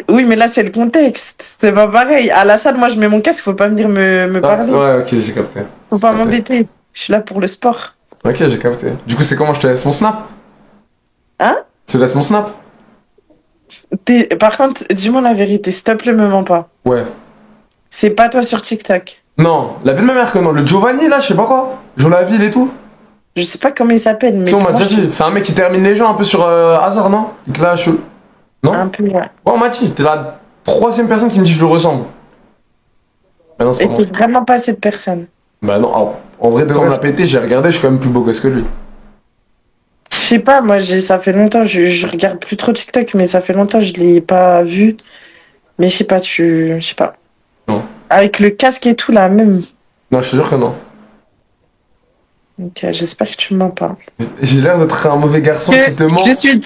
Oui, mais là, c'est le contexte. C'est pas pareil. À la salle, moi, je mets mon casque, faut pas venir me parler. Ouais, ok, j'ai capté. Faut pas m'embêter. Je suis là pour le sport. Ok, j'ai capté. Du coup, c'est comment je te laisse mon snap? Hein? Je te laisse mon snap? Par contre, dis-moi la vérité, s'il te plaît, me mens pas. Ouais. C'est pas toi sur TikTok? Non, la vie de ma mère que non. Le Giovanni, là, je sais pas quoi. Jolaville et tout. Je sais pas comment il s'appelle, mais. Si, on m'a déjà dit. C'est un mec qui termine les gens un peu sur hasard, non? Là, non? Un peu, ouais. Ouais, on m'a dit. T'es la 3e personne qui me dit que je le ressemble. Mais non, et t'es vraiment pas cette personne. Bah non, alors, en vrai, devant la pété, j'ai regardé, je suis quand même plus beau gosse que lui. Je sais pas, moi, ça fait longtemps, je regarde plus trop TikTok, mais ça fait longtemps que je l'ai pas vu. Mais je sais pas, je sais pas. Non. Avec le casque et tout, là, même. Non, je te jure que non. Ok, j'espère que tu me mens pas. J'ai l'air d'être un mauvais garçon qui te ment.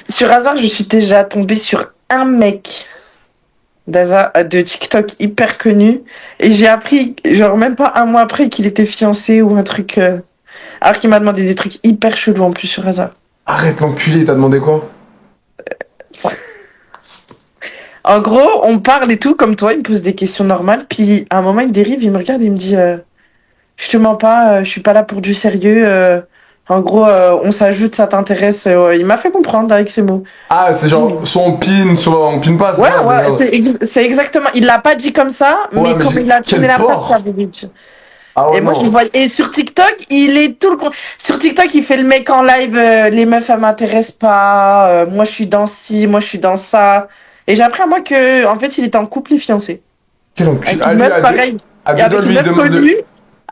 Sur hasard, je suis déjà tombée sur un mec de TikTok hyper connu. Et j'ai appris, genre même pas un mois après, qu'il était fiancé ou un truc. Alors qu'il m'a demandé des trucs hyper chelous en plus sur hasard. Arrête l'enculé, t'as demandé quoi? En gros, on parle et tout, comme toi, il me pose des questions normales. Puis à un moment, il dérive, il me regarde et il me dit je te mens pas, je suis pas là pour du sérieux. En gros, on s'ajoute, ça t'intéresse. Il m'a fait comprendre avec ses mots. Ah, c'est genre, soit on pine, soit on pine pas. C'est exactement. Il l'a pas dit comme ça, mais comme il a tourné la phrase, ça veut dire. Ah ouais, et moi, je le vois. Et sur TikTok, il est tout le con. Sur TikTok, il fait le mec en live. Les meufs, elles m'intéressent pas. Moi, je suis dans ci, moi, je suis dans ça. Et j'ai appris à moi que, en fait, il était en couple et fiancé. Quel enculé. Avec une meuf, pareil.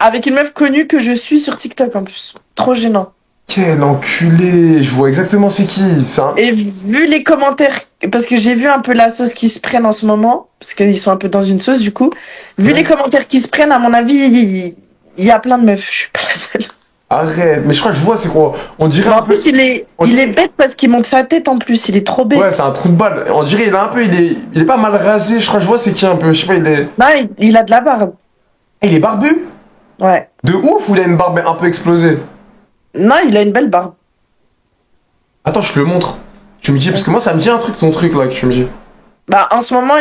Avec une meuf connue que je suis sur TikTok en plus. Trop gênant. Quel enculé. Je vois exactement c'est qui. Ça. Et vu les commentaires, parce que j'ai vu un peu la sauce qui se prennent en ce moment, parce qu'ils sont un peu dans une sauce du coup. Vu les commentaires qui se prennent, à mon avis, il y a plein de meufs. Je suis pas la seule. Arrête, mais je crois que je vois, c'est quoi? On dirait un peu. En plus, il est bête parce qu'il monte sa tête en plus, il est trop bête. Ouais, c'est un trou de balle. On dirait il a un peu, il est pas mal rasé. Je crois que je vois c'est qui un peu. Je sais pas, il est. Non, il a de la barbe. Il est barbu? Ouais. De ouf ou il a une barbe un peu explosée? Non, il a une belle barbe. Attends, je te le montre. Tu me dis, parce que moi ça me dit un truc, ton truc là que tu me dis. Bah, en ce moment,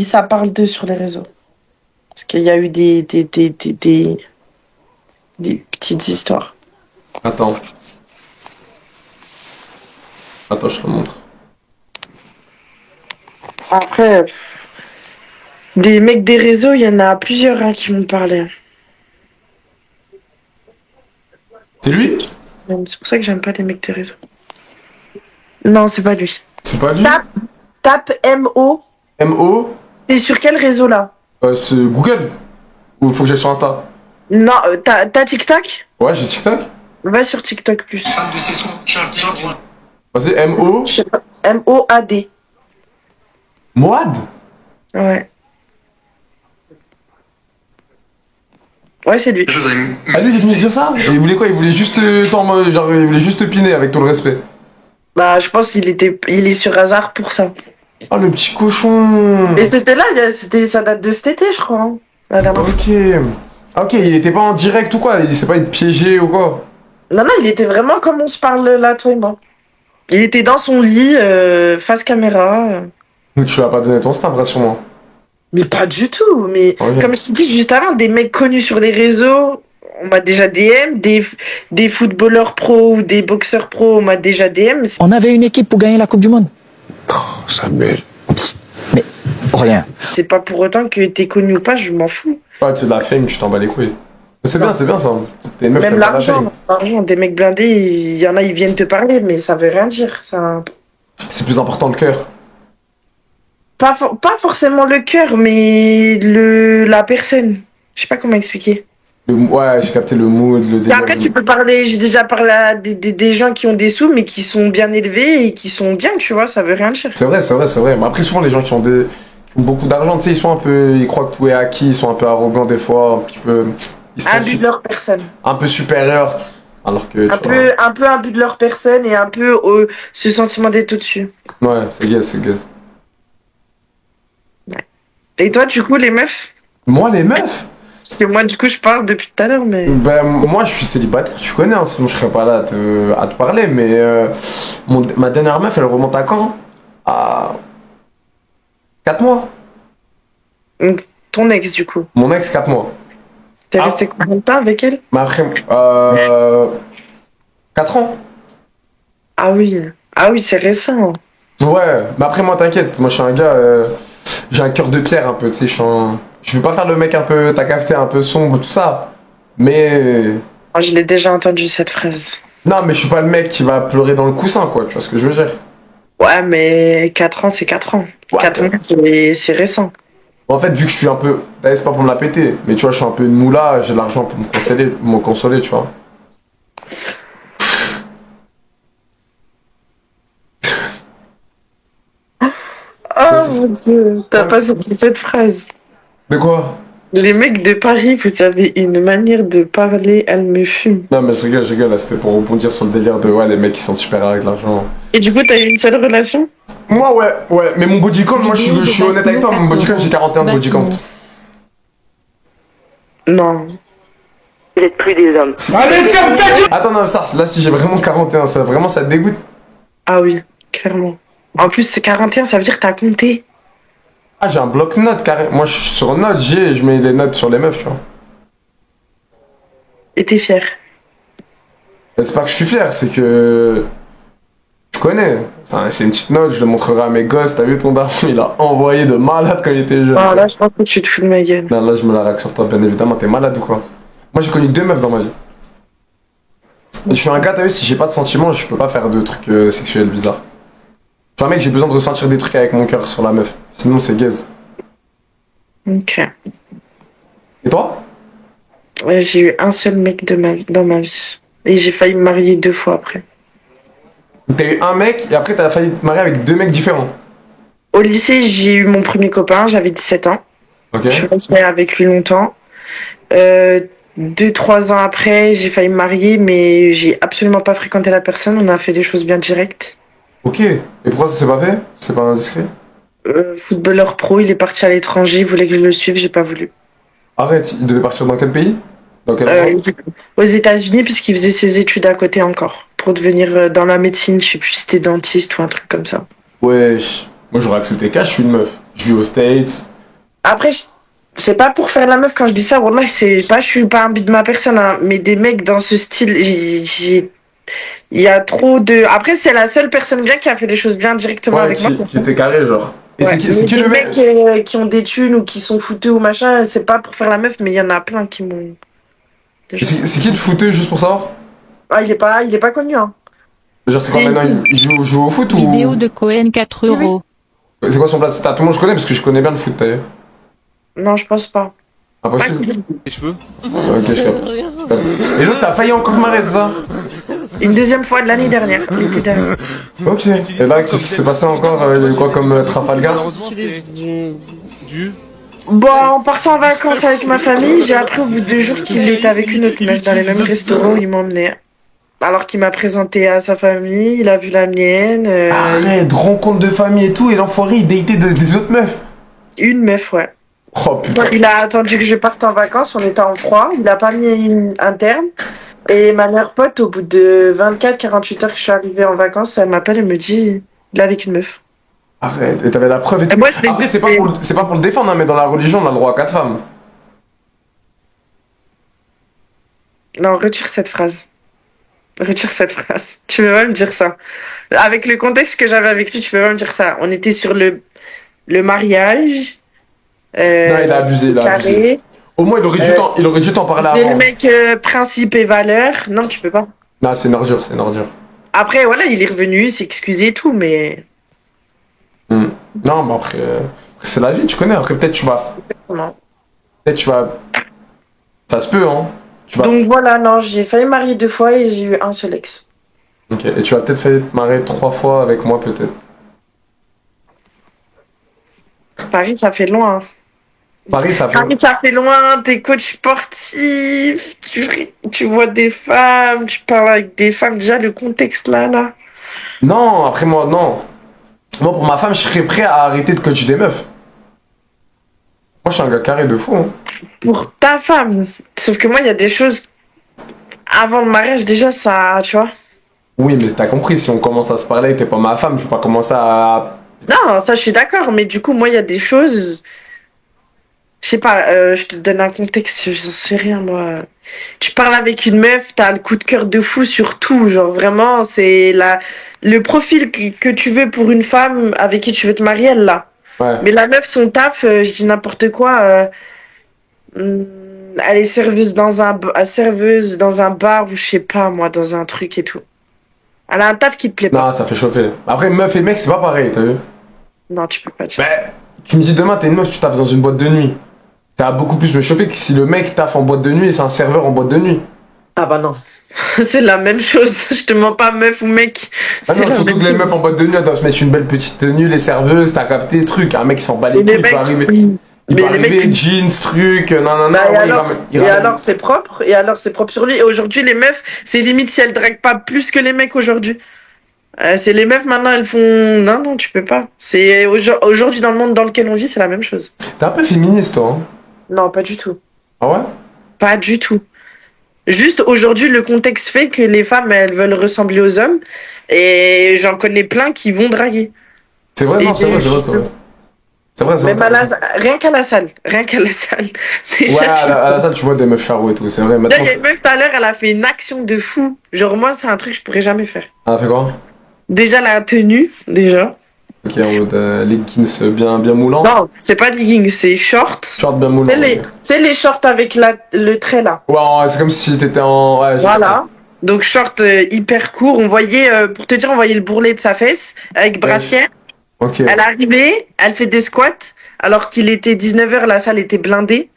ça parle d'eux sur les réseaux. Parce qu'il y a eu des petites histoires. Attends, je te le montre. Après, des mecs des réseaux, il y en a plusieurs qui m'ont parlé. C'est lui? C'est pour ça que j'aime pas les mecs des réseaux. Non, c'est pas lui. C'est pas lui? Tape MO. MO? T'es sur quel réseau là? C'est Google. Ou faut que j'aille sur Insta? Non, t'as TikTok? Ouais, j'ai TikTok. Va sur TikTok plus. Vas-y, MO. MOAD. Moad? Ouais. Ouais, c'est lui. Ah, lui, il est venu dire ça? Et il voulait quoi? Il voulait juste genre, il voulait juste piner avec tout le respect. Bah, je pense qu'il est sur hasard pour ça. Ah, le petit cochon. Et c'était là, ça date de cet été, je crois. Hein, la dernière fois. Ok. Ok, il était pas en direct ou quoi? Il sait pas être piégé ou quoi? Non, il était vraiment comme on se parle là, toi et moi. Il était dans son lit, face caméra. Tu vas pas donner ton snap, rassure-moi. Mais pas du tout. Mais comme je t'ai dit juste avant, des mecs connus sur les réseaux, on m'a déjà DM. Des footballeurs pro ou des boxeurs pro, on m'a déjà DM. On avait une équipe pour gagner la Coupe du Monde. Oh, Samuel. Mais rien. C'est pas pour autant que t'es connu ou pas, je m'en fous. Ouais, tu as de la fame, tu t'en bats les couilles. C'est bien ça. T'es une meuf, même l'argent, des mecs blindés, il y en a, ils viennent te parler, mais ça veut rien dire. C'est plus important le cœur. Pas forcément le cœur, mais la personne. Je sais pas comment expliquer. Ouais, j'ai capté le mood, le délire. Après, tu peux parler, j'ai déjà parlé à des gens qui ont des sous, mais qui sont bien élevés et qui sont bien, tu vois, ça veut rien dire. C'est vrai. Mais après, souvent, les gens qui ont beaucoup d'argent, tu sais, ils croient que tout est acquis, ils sont un peu arrogants des fois, un petit peu. Imbu de leur personne. Un peu supérieur, alors que. Un peu imbu de leur personne et un peu ce sentiment d'être au-dessus. Ouais, c'est gaze. Ouais. Et toi, du coup, les meufs? Moi, les meufs? Parce que moi, du coup, je parle depuis tout à l'heure, mais... Ben, moi, je suis célibataire, tu connais, hein, sinon je serais pas là à te parler, mais ma dernière meuf, elle remonte à quand? À 4 mois. Ton ex, du coup? Mon ex, 4 mois. T'es resté combien de temps avec elle? Mais après, 4 ans. Ah oui, c'est récent. Ouais, mais après, moi, t'inquiète, moi, je suis un gars, j'ai un cœur de pierre un peu, tu sais, je veux pas faire le mec un peu, t'as capté, un peu sombre, tout ça, mais... Oh, je l'ai déjà entendu, cette phrase. Non, mais je suis pas le mec qui va pleurer dans le coussin, quoi, tu vois ce que je veux dire? Ouais, mais 4 ans, c'est 4 ans. Ouais, 4 ans, c'est récent. En fait, vu que je suis un peu... D'ailleurs, c'est pas pour me la péter, mais tu vois, je suis un peu une moula, j'ai de l'argent pour me consoler, tu vois. Oh mon Dieu, t'as pas sorti cette phrase. De quoi? Les mecs de Paris, vous avez une manière de parler, elle me fume. Non, mais je rigole, là, c'était pour rebondir sur le délire de, ouais, les mecs qui sont super avec l'argent. Et du coup, t'as eu une seule relation? Moi, ouais, mais mon body count, moi, je suis honnête avec toi, mon body count, j'ai 41 de body count. Non. Vous êtes plus des hommes. Allez, ferme ta gueule! Attends, non, ça, là, si j'ai vraiment 41, ça te dégoûte? Ah oui, clairement. En plus, c'est 41, ça veut dire que t'as compté. Ah, j'ai un bloc-notes, carré. Moi, je suis sur notes, je mets les notes sur les meufs, tu vois. Et t'es fier? C'est pas que je suis fier, c'est que... Tu connais. C'est une petite note, je le montrerai à mes gosses. T'as vu ton daron, il a envoyé de malade quand il était jeune. Ah, là, je pense que tu te fous de ma gueule. Non, là, je me la raque sur toi, bien évidemment. T'es malade ou quoi? Moi, j'ai connu 2 meufs dans ma vie. Je suis un gars, t'as vu, si j'ai pas de sentiments, je peux pas faire de trucs sexuels bizarres. Je suis un mec, j'ai besoin de ressentir des trucs avec mon cœur sur la meuf. Sinon, c'est gaze. Ok. Et toi? J'ai eu un seul mec dans ma vie. Et j'ai failli me marier 2 fois après. T'as eu un mec et après t'as failli te marier avec 2 mecs différents. Au lycée, j'ai eu mon premier copain, j'avais 17 ans. Ok. Je suis restée avec lui longtemps. 2-3 ans après, j'ai failli me marier, mais j'ai absolument pas fréquenté la personne. On a fait des choses bien directes. Ok. Et pourquoi ça s'est pas fait? C'est pas indiscret? Footballeur pro, il est parti à l'étranger, il voulait que je le suive, j'ai pas voulu. Arrête, il devait partir dans quel pays? Dans quel endroit? Aux États-Unis, puisqu'il faisait ses études à côté encore. Pour devenir dans la médecine, je sais plus si c'était dentiste ou un truc comme ça. Wesh. Moi j'aurais accepté qu'à, je suis une meuf. Je vis aux States. Après, c'est pas pour faire la meuf quand je dis ça, wallah, je suis pas un but de ma personne, hein, mais des mecs dans ce style, il y a trop de... Après, c'est la seule personne bien qui a fait des choses bien directement avec moi. Qui était carré, genre. Et ouais, c'est qui le mec qui ont des thunes ou qui sont fouteux ou machin, c'est pas pour faire la meuf, mais il y en a plein qui m'ont... C'est qui le fouteux, juste pour savoir? Ah, il est pas connu, hein. Genre, c'est quoi maintenant? Il joue au foot ou... Vidéo de Cohen, 4 €. C'est quoi son place? Tout le monde je connais parce que je connais bien le foot, d'ailleurs. Non, je pense pas. Impossible. Les cheveux? Ok, je capte. Et l'autre, t'as failli encore marrer, c'est ça? Une deuxième fois de l'année dernière, l'été dernier. Ok. Et là, qu'est-ce qui s'est passé encore? Il y a eu quoi comme Trafalgar? Bon, en partant en vacances avec ma famille, j'ai appris au bout de 2 jours qu'il était avec une autre meuf dans les mêmes restaurants où il m'emmenait. Alors qu'il m'a présenté à sa famille, il a vu la mienne. Arrête, rencontre de famille et tout, et l'enfoiré il datait des autres meufs. Une meuf, ouais. Oh putain. Il a attendu que je parte en vacances, on était en froid, il a pas mis un terme. Et ma mère pote, au bout de 24-48 heures que je suis arrivée en vacances, elle m'appelle et me dit, il est avec une meuf. Arrête, et t'avais la preuve et tout. Moi, après, c'est pas pour le défendre, hein, mais dans la religion, on a le droit à 4 femmes. Non, retire cette phrase. Retire cette phrase. Tu peux pas me dire ça. Avec le contexte que j'avais avec lui, tu peux pas me dire ça. On était sur le mariage. Non, il a abusé, il a abusé. Au moins, il aurait dû t'en parler avant. C'est le mec principe et valeur. Non, tu peux pas. Non, c'est une ordure, c'est une ordure. Après, voilà, il est revenu, il s'est excusé et tout, mais... Non, mais après c'est la vie, tu connais. Après, peut-être tu vas... Non. Peut-être tu vas... Ça se peut, hein. Donc voilà, non, j'ai failli me marier 2 fois et j'ai eu un seul ex. Ok, et tu vas peut-être failli te marier 3 fois avec moi, peut-être. Paris, ça fait loin. Paris, ça fait loin, t'es coach sportif, tu vois des femmes, tu parles avec des femmes, déjà le contexte là. Non, après moi, non. Moi, pour ma femme, je serais prêt à arrêter de coacher des meufs. Moi, je suis un gars carré de fou. Hein. Pour ta femme. Sauf que moi, il y a des choses... Avant le mariage, déjà, ça... Tu vois. Oui, mais t'as compris, si on commence à se parler, t'es pas ma femme, je vais pas commencer à... Non, ça, je suis d'accord. Mais du coup, moi, il y a des choses... Je sais pas, je te donne un contexte, j'en sais rien, moi. Tu parles avec une meuf, t'as le coup de cœur de fou sur tout. Genre, vraiment, c'est le profil que tu veux pour une femme avec qui tu veux te marier, elle l'a. Ouais. Mais la meuf, son taf, je dis n'importe quoi... elle est serveuse dans un bar ou je sais pas moi, dans un truc et tout. Elle a un taf qui te plaît pas. Non, ça fait chauffer. Après, meuf et mec, c'est pas pareil, t'as vu? Non, tu peux pas dire. Mais, tu me dis demain, t'es une meuf, tu taffes dans une boîte de nuit. Ça va beaucoup plus me chauffer que si le mec taffe en boîte de nuit et c'est un serveur en boîte de nuit. Ah bah non. C'est la même chose, je te mens pas, meuf ou mec. Ah non, surtout que les meufs en boîte de nuit, elles doivent se mettre une belle petite tenue, les serveuses, t'as capté, truc. Un mec qui s'en bat les couilles, il peut arriver. Il peut arriver, jeans, truc, non, et alors c'est propre, c'est propre sur lui. Et aujourd'hui, les meufs, c'est limite si elles draguent pas plus que les mecs aujourd'hui. C'est les meufs maintenant, elles font... Non, tu peux pas. C'est aujourd'hui, dans le monde dans lequel on vit, c'est la même chose. T'es un peu féministe, toi, hein? Non, pas du tout. Ah ouais? Pas du tout. Juste aujourd'hui, le contexte fait que les femmes, elles veulent ressembler aux hommes. Et j'en connais plein qui vont draguer. C'est vrai, non, c'est vrai. C'est vrai, même rien qu'à la salle. Ouais, à la salle, tu vois des meufs charros et tout, c'est vrai. Maintenant, une meuf tout à l'heure, elle a fait une action de fou. Genre, moi, c'est un truc que je pourrais jamais faire. Elle a fait quoi? Déjà, la tenue, déjà. Ok, en mode leggings bien moulant. Non, c'est pas leggings, c'est short. Short bien moulant. C'est les shorts avec le trait là. Ouais, c'est comme si t'étais en... Ouais, voilà. Donc, short hyper court. On voyait, pour te dire, on voyait le bourrelet de sa fesse avec brassière. Ok. Elle est arrivée, elle fait des squats, alors qu'il était 19h, la salle était blindée.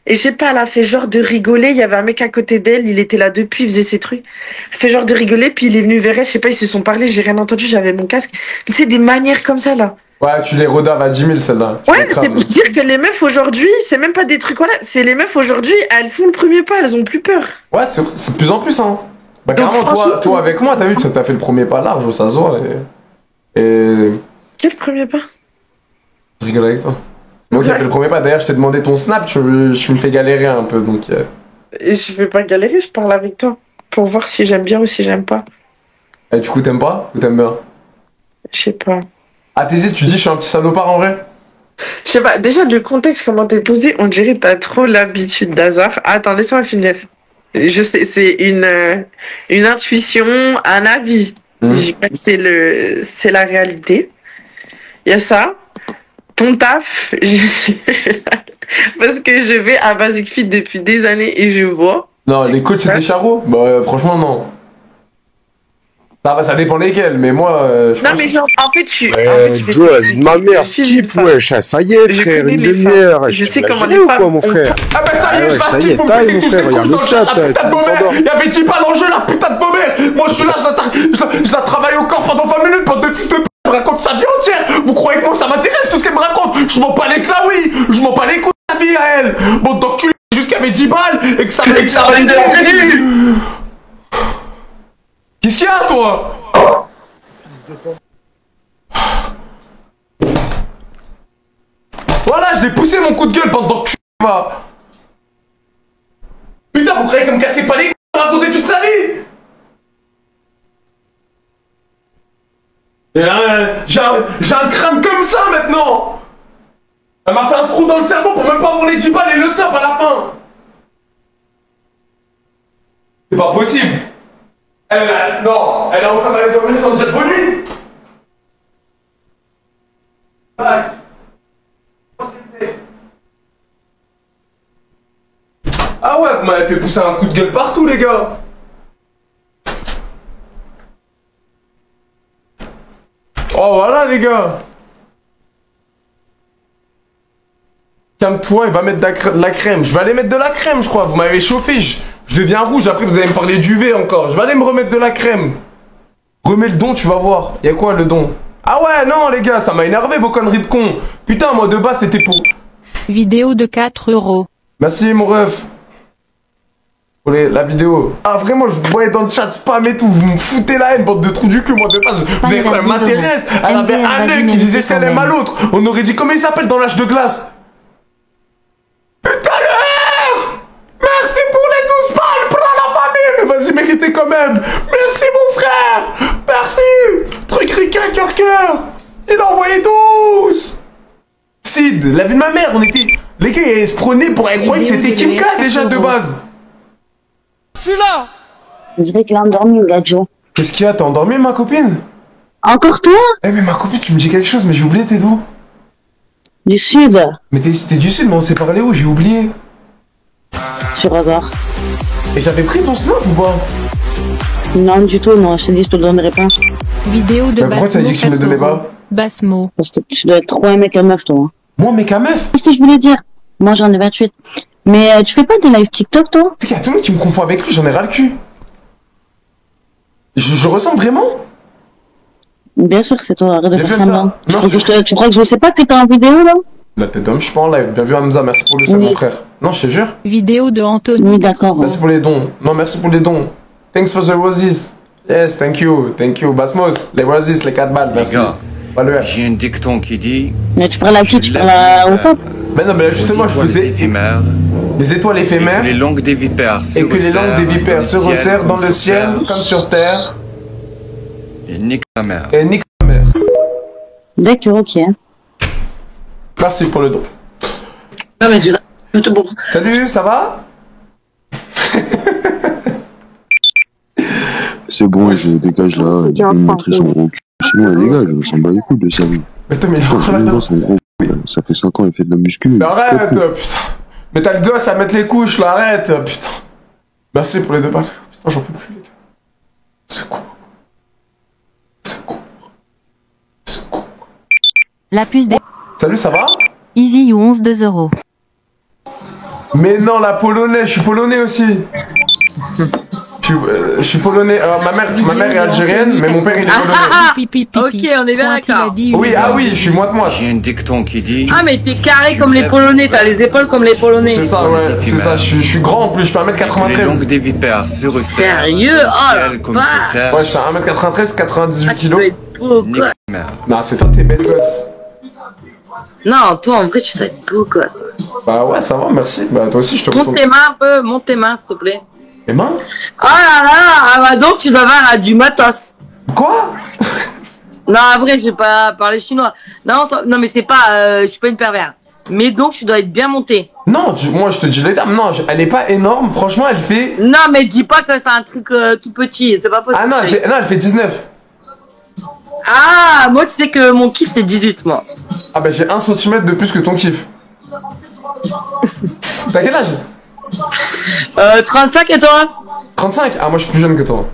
Et je sais pas, elle a fait genre de rigoler, il y avait un mec à côté d'elle, il était là depuis, il faisait ses trucs. Elle fait genre de rigoler, puis il est venu vers elle, je sais pas, ils se sont parlé, j'ai rien entendu, j'avais mon casque. C'est des manières comme ça, là. Ouais, tu les rodaves à 10 000, celle-là. Ouais, c'est pour dire que les meufs aujourd'hui, c'est même pas des trucs, voilà, c'est les meufs aujourd'hui, elles font le premier pas, elles ont plus peur. Ouais, c'est de plus en plus, hein. Bah, carrément, toi avec moi, t'as vu, t'as fait le premier pas large, ça se voit, et... Quel premier pas? Je rigole avec toi. C'est moi qui ai fait le premier pas. D'ailleurs, je t'ai demandé ton snap, tu me fais galérer un peu, donc... Je vais pas galérer, je parle avec toi. Pour voir si j'aime bien ou si j'aime pas. Et du coup, t'aimes pas ou t'aimes bien? Je sais pas. Ah, t'hésites, tu dis je suis un petit salopard en vrai? Je sais pas, déjà le contexte, comment t'es posé, on dirait que t'as trop l'habitude d'hasard. Attends, laisse-moi finir. Je sais, c'est une intuition, un avis. Je crois que c'est la réalité. Il y a ça. Ton taf, parce que je vais à Basic Fit depuis des années et je vois. Non, les coachs c'était charros? Bah franchement non. Ça dépend lesquels, mais moi je non mais genre, en fait je Joe, ma mère, skip, wesh, ça y est frère, une demi-heure. Je sais comment les femmes, mon frère. Ah bah ça y est, je passe skip, vous me pétez tous les couilles dans le chat, la putain de vos mères. Y'avait 10 balles en jeu, la putain de vos mères. Moi je suis là, je la travaille au corps pendant 20 minutes, bande de fils de p***, elle me raconte sa vie entière. Vous croyez que moi ça m'intéresse tout ce qu'elle me raconte? Je m'en bats les claouilles, je m'en bats les couilles de la vie à elle. Bon d'enculé, juste qu'il y avait 10 balles et que ça validait la crédit. Qu'est-ce qu'il y a toi? Voilà, je l'ai poussé mon coup de gueule pendant que tu vas. Putain, vous croyez que me cassez pas les couilles de raconter toute sa vie? J'ai un crâne comme ça maintenant. Elle m'a fait un trou dans le cerveau pour même pas avoir les 10 balles et le snap à la fin. C'est pas possible. Non, elle a encore allé dormir sans dire bonne nuit. Ah ouais, vous m'avez fait pousser un coup de gueule partout les gars. Oh voilà les gars. Calme-toi, il va mettre de la crème. Je vais aller mettre de la crème je crois, vous m'avez chauffé, je deviens rouge, après vous allez me parler d'UV encore. Je vais aller me remettre de la crème. Remets le don, tu vas voir. Y'a quoi le don? Ah ouais, non les gars, ça m'a énervé vos conneries de con. Putain, moi de base c'était pour... Vidéo de 4 €. Merci mon ref. Pour la vidéo. Ah vraiment, je vous voyais dans le chat spam et tout, vous me foutez la haine, bande de trous du cul, moi de base. Vous avez quoi, elle m'intéresse. Elle avait un œil qui disait si elle aime à l'autre. On aurait dit comment il s'appelle dans l'âge de glace. La vie de ma mère, on était... Les gars, ils se prenaient pour... Ils croyaient que c'était Kim K déjà de base. Celui-là. Je dirais qu'il a endormi, Gadjo. Qu'est-ce qu'il y a? T'es endormi, ma copine? Encore toi? Eh mais ma copine, tu me dis quelque chose, mais j'ai oublié, t'es d'où? Du sud. Mais t'es du sud, mais on s'est parlé où? J'ai oublié. Sur hasard. Et j'avais pris ton snap ou pas? Non, du tout, non. Je t'ai dit, je te donnerai pas. Vidéo de pourquoi t'as dit que tu me donnais pas? Basmo. Parce que tu dois être trop un mec à meuf, toi. Moi, mec à meuf? Qu'est-ce que je voulais dire? Moi, j'en ai 28. Mais tu fais pas des lives TikTok, toi? C'est qu'il y a tout le monde qui me confond avec lui, j'en ai ras le cul. Je ressemble vraiment? Bien sûr que c'est toi, arrête de faire ça. semblant. Non, Tu crois que je sais pas que t'es en vidéo, là? La tête d'homme, je suis pas en live. Bien vu, Hamza, merci pour le sub, mon frère. Non, je te jure. Vidéo de Anthony. Oui, d'accord. Merci pour les dons. Non, merci pour les dons. Thanks for the roses. Yes, thank you. Thank you. Basmos, les roses, les 4 balles, merci. J'ai un dicton qui dit... Mais tu parles à qui? Tu parles au peuple? Ben non, mais là, justement, je faisais... Des étoiles éphémères. Et que les langues des vipères se resserrent dans le ciel, comme sur terre. Et nique ta mère. Et nique ta mère. D'accord, ok. Merci pour le don. Non, mais je te bourse. Salut, ça va? C'est bon, je dégage là, il vient me montrer son gros cul. Sinon, elle dégage, on s'en bat les couilles de sa vie. Mais attends, mais son gros cul, ça fait 5 ans, il fait de la muscu. Mais arrête, putain. Mais t'as le gosse à mettre les couches, là, arrête, putain. Merci pour les 2 balles. Putain, j'en peux plus, les gars. Secours. La puce des... Salut, ça va? Easy You 11 2 €. Mais non, la polonaise, je suis polonais aussi. Je suis polonais. Alors, ma mère est algérienne, mais mon père il est polonais. Ok, on est bien d'accord. Oui, je suis moite-moite. J'ai un dicton qui dit... Ah, mais t'es carré comme les Polonais, t'as les épaules comme les Polonais. C'est ça, ouais, c'est ça. Je suis grand en plus, je fais 1m93. Les langues des vipères se resserrent. Sérieux? Oh, comme sur terre. Ouais, je fais 1m93, 98 kilos. Beau gosse. Non, c'est toi, t'es belle gosse. Non, toi, en vrai, tu sais beau gosse. Bah ouais, ça va, merci. Bah toi aussi, je te Monte tes mains un peu, monte tes mains, s'il te plaît. Les mains? Oh là là, ah bah donc tu dois avoir du matos. Quoi? Non, en vrai, j'ai pas parlé chinois. Non, mais c'est pas, je suis pas une pervers. Mais donc, tu dois être bien monté. Non, moi, je te dis l'étape. Non, elle est pas énorme. Franchement, elle fait... Non, mais dis pas que c'est un truc tout petit. C'est pas possible. Ah non, elle fait 19. Ah, moi, tu sais que mon kiff, c'est 18, moi. Ah bah, j'ai 1 cm de plus que ton kiff. T'as quel âge? 35 et toi? 35? Ah, moi, je suis plus jeune que toi.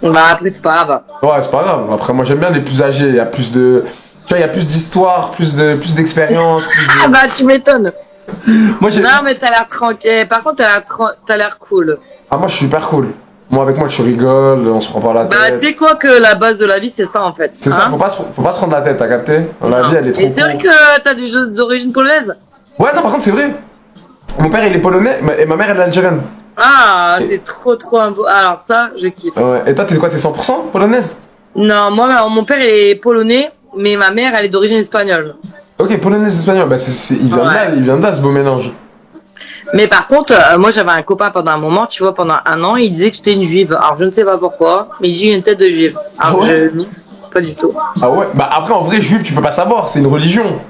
Bah, après, c'est pas grave. Ouais, c'est pas grave. Après, moi, j'aime bien les plus âgés. Il y a plus de... Tu vois, il y a plus d'histoire, plus d'expérience. Ah bah, tu m'étonnes. Moi, non, mais t'as l'air tranquille. Par contre, t'as l'air cool. Ah, moi, je suis super cool. Moi, avec moi, je rigole, on se prend pas la tête. Bah, tu sais quoi que la base de la vie, c'est ça, en fait. C'est ça, faut pas se prendre la tête, t'as capté? La vie, elle est trop Et c'est vrai que t'as des origines polonaises? Ouais, non, par contre, c'est vrai. Mon père, il est polonais, et ma mère, elle est algérienne. Ah, c'est trop un beau... Alors ça, je kiffe. Ouais. Et toi, t'es quoi? T'es 100% polonaise? Non, moi, mon père, il est polonais, mais ma mère, elle est d'origine espagnole. Ok, polonaise espagnole, bah il vient de là, ce beau mélange. Mais par contre, moi j'avais un copain pendant un moment, tu vois, pendant 1 an, il disait que j'étais une juive. Alors je ne sais pas pourquoi, mais il dit une tête de juive. Alors non, pas du tout. Ah ouais? Bah après, en vrai, juif, tu peux pas savoir, c'est une religion.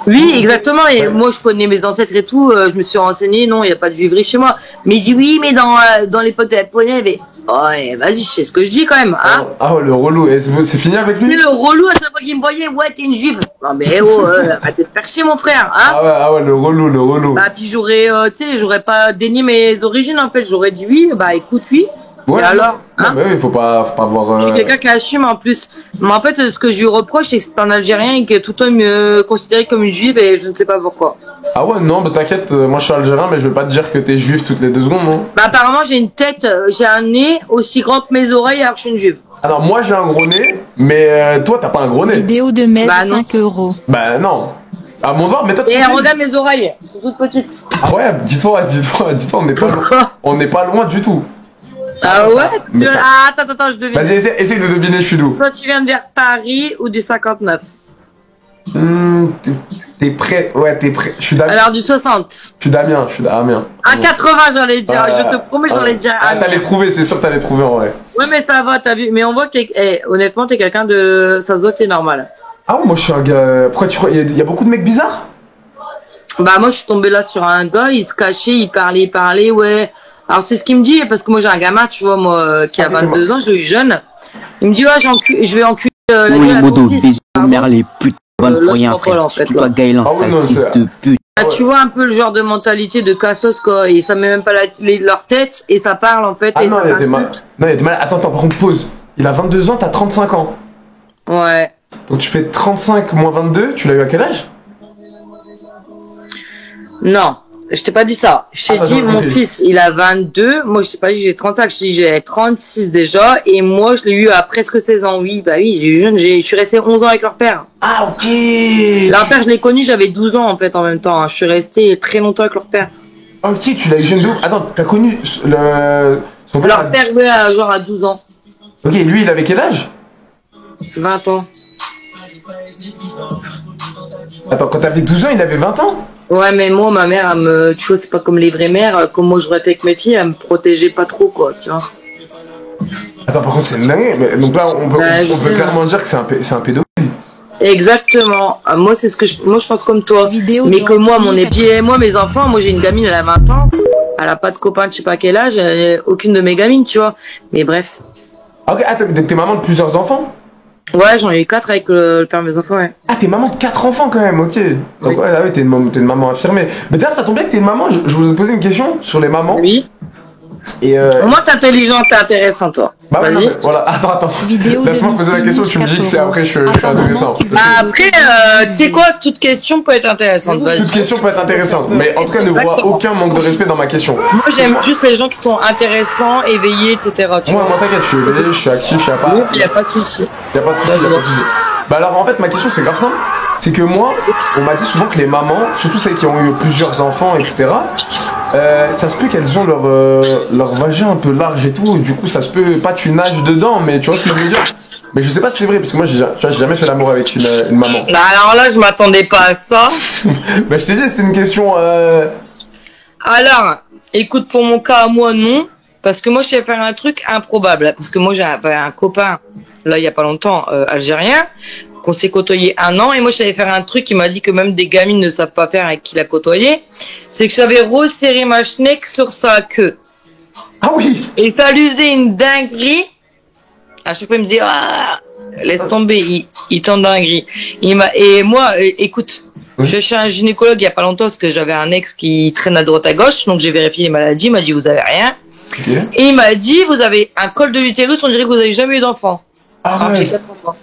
Oui, exactement, et moi je connais mes ancêtres et tout, je me suis renseigné, non, il n'y a pas de juiverie chez moi. Mais il dit oui, mais dans les potes de la Polonaise, mais... Ouais, vas-y, je sais ce que je dis quand même, hein. Ah ouais, le relou, et c'est fini avec lui? C'est le relou, à chaque fois qu'il me voyait, ouais, t'es une juive. Non mais arrêtez de faire chier mon frère, hein. Ah ouais, le relou. Bah puis j'aurais pas dénié mes origines en fait, j'aurais dit oui, bah écoute oui. Ouais, et alors, hein, mais oui, faut pas avoir... Je suis quelqu'un qui assume en plus. Mais en fait, ce que je lui reproche, c'est que c'est un Algérien et que tout le temps me considérait comme une juive et je ne sais pas pourquoi. Ah ouais, non, bah t'inquiète, moi je suis algérien, mais je vais pas te dire que t'es juif toutes les 2 secondes, non? Bah apparemment, j'ai une tête, j'ai un nez aussi grand que mes oreilles alors que je suis une juive. Alors moi j'ai un gros nez, mais toi t'as pas un gros nez. Vidéo de Med, 5 €. Bah non. À mon devoir, mais toi... Et regarde mes oreilles, elles sont toutes petites. Ah ouais, dis-toi, on n'est pas loin du tout. Ah ouais? Attends, je devine. Vas-y, essaye de deviner, je suis d'où? Soit tu viens de vers Paris ou du 59. T'es prêt? Ouais, t'es prêt. Je suis Damien. Alors du 60. Je suis Damien. À 80, j'allais dire. Je te promets, j'allais dire. Ah, t'allais trouver, c'est sûr que t'allais trouver en vrai. Ouais, mais ça va, t'as vu. Mais on voit que honnêtement, t'es quelqu'un de. Ça se voit que t'es normal. Ah ouais, moi je suis un gars. Pourquoi tu crois? Il y a beaucoup de mecs bizarres? Bah moi je suis tombée là sur un gars, il se cachait, il parlait, ouais. Alors c'est ce qu'il me dit, parce que moi j'ai un gamin, tu vois, moi, qui a 22 ans, je l'ai eu jeune. Il me dit, ouais, je vais enculer la Oui, gueule à Modo, ton fils. des mères les putes bonnes pour rien, là, frère. en fait, Surtout là. pas Gaëlan, Ah oui, sale non, fils c'est- de pute. Là, tu vois un peu le genre de mentalité de cassos, quoi, et ça met même pas leur tête, et ça parle, en fait, Ah et non, ça il y a des mal. t'insulte. Non, il y a des mal. Attends, par contre, pause. Il a 22 ans, t'as 35 ans. Ouais. Donc tu fais 35 moins 22, tu l'as eu à quel âge? Non, je t'ai pas dit ça. Je t'ai Ah, dit, j'aurais mon compris. fils, il a 22. Moi, je t'ai pas dit, j'ai 35. Je t'ai dit, j'ai 36 déjà. Et moi, je l'ai eu à presque 16 ans. Oui, bah oui, j'ai eu jeune. Je suis resté 11 ans avec leur père. Ah, ok. Leur père, je l'ai connu, j'avais 12 ans, en fait, en même temps. Je suis resté très longtemps avec leur père. Ok, tu l'as eu jeune de ouf. Attends, t'as connu son père Leur père, ouais, genre à 12 ans. Ok, lui, il avait quel âge? 20 ans. Attends, quand t'avais 12 ans, il avait 20 ans? Ouais, mais moi, ma mère, elle me, tu vois, c'est pas comme les vraies mères, comme moi j'aurais fait avec mes filles, elle me protégeait pas trop, quoi, tu vois. Attends, par contre, c'est dingue. Mais, donc là, on peut clairement dire que c'est un pédophile. Exactement. Moi, c'est ce que moi, je pense comme toi. Mais que moi, mon épi, moi, mes enfants, moi, j'ai une gamine, elle a 20 ans. Elle a pas de copain de je sais pas quel âge, aucune de mes gamines, tu vois. Mais bref. Ok, attends, t'es maman de plusieurs enfants? Ouais, j'en ai eu 4 avec le père de mes enfants, ouais. Ah, t'es maman de 4 enfants quand même, ok. Donc, ouais, ah oui, t'es une maman affirmée. Mais d'ailleurs, ça tombe bien que t'es une maman. Je voulais te poser une question sur les mamans. Oui. Et moi, t'es intelligent, t'es intéressant, toi. Bah ouais, vas-y. non, mais voilà, attends. Laisse-moi poser la question, tu me dis que c'est après, je suis intéressant. Après, tu sais quoi, toute question peut être intéressante, vas-y. Toute question peut être intéressante, mais en tout cas, ne vois aucun manque de respect dans ma question. Moi, j'aime juste les gens qui sont intéressants, éveillés, etc. Moi, t'inquiète, je suis éveillé, je suis actif, y a pas de souci. Y a pas de souci. Bah alors, en fait, ma question, c'est grave simple. C'est que moi, on m'a dit souvent que les mamans, surtout celles qui ont eu plusieurs enfants, etc., ça se peut qu'elles ont leur vagin un peu large et tout, et du coup, ça se peut, pas tu nages dedans, mais tu vois ce que je veux dire? Mais je sais pas si c'est vrai, parce que moi, tu vois, j'ai jamais fait l'amour avec une maman. Bah alors là, je m'attendais pas à ça. Bah je t'ai dit, c'était une question... Alors, écoute, pour mon cas, moi, non. Parce que moi, je sais faire un truc improbable. Parce que moi, j'ai un copain, là, il y a pas longtemps, algérien, qu'on s'est côtoyé 1 an. Et moi, je savais faire un truc qui m'a dit que même des gamines ne savent pas faire avec qui l'a côtoyé. C'est que j'avais resserré ma schneck sur sa queue. Ah oui! Et ça lui faisait une dinguerie. À chaque fois, il me disait, ah, laisse tomber, il t'en dinguerie. Et moi, écoute, je suis chez un gynécologue il y a pas longtemps parce que j'avais un ex qui traîne à droite à gauche, donc j'ai vérifié les maladies, il m'a dit, vous avez rien. Okay. Et il m'a dit, vous avez un col de l'utérus, on dirait que vous avez jamais eu d'enfant. Alors, j'ai 4 enfants.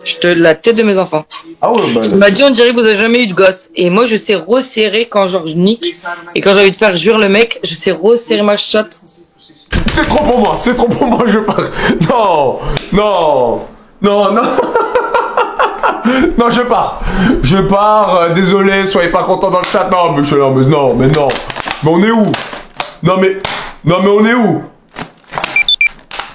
Je te la tête de mes enfants. Ah ouais, bah, il m'a dit, on dirait que vous avez jamais eu de gosse. Et moi, je sais resserrer quand genre je nique. Et quand j'ai envie de faire jouir le mec, je sais resserrer ma chatte. C'est trop pour moi, je pars. Non. Non, je pars, désolé, soyez pas contents dans le chat. Non, mais non. Mais on est où? Non, mais on est où?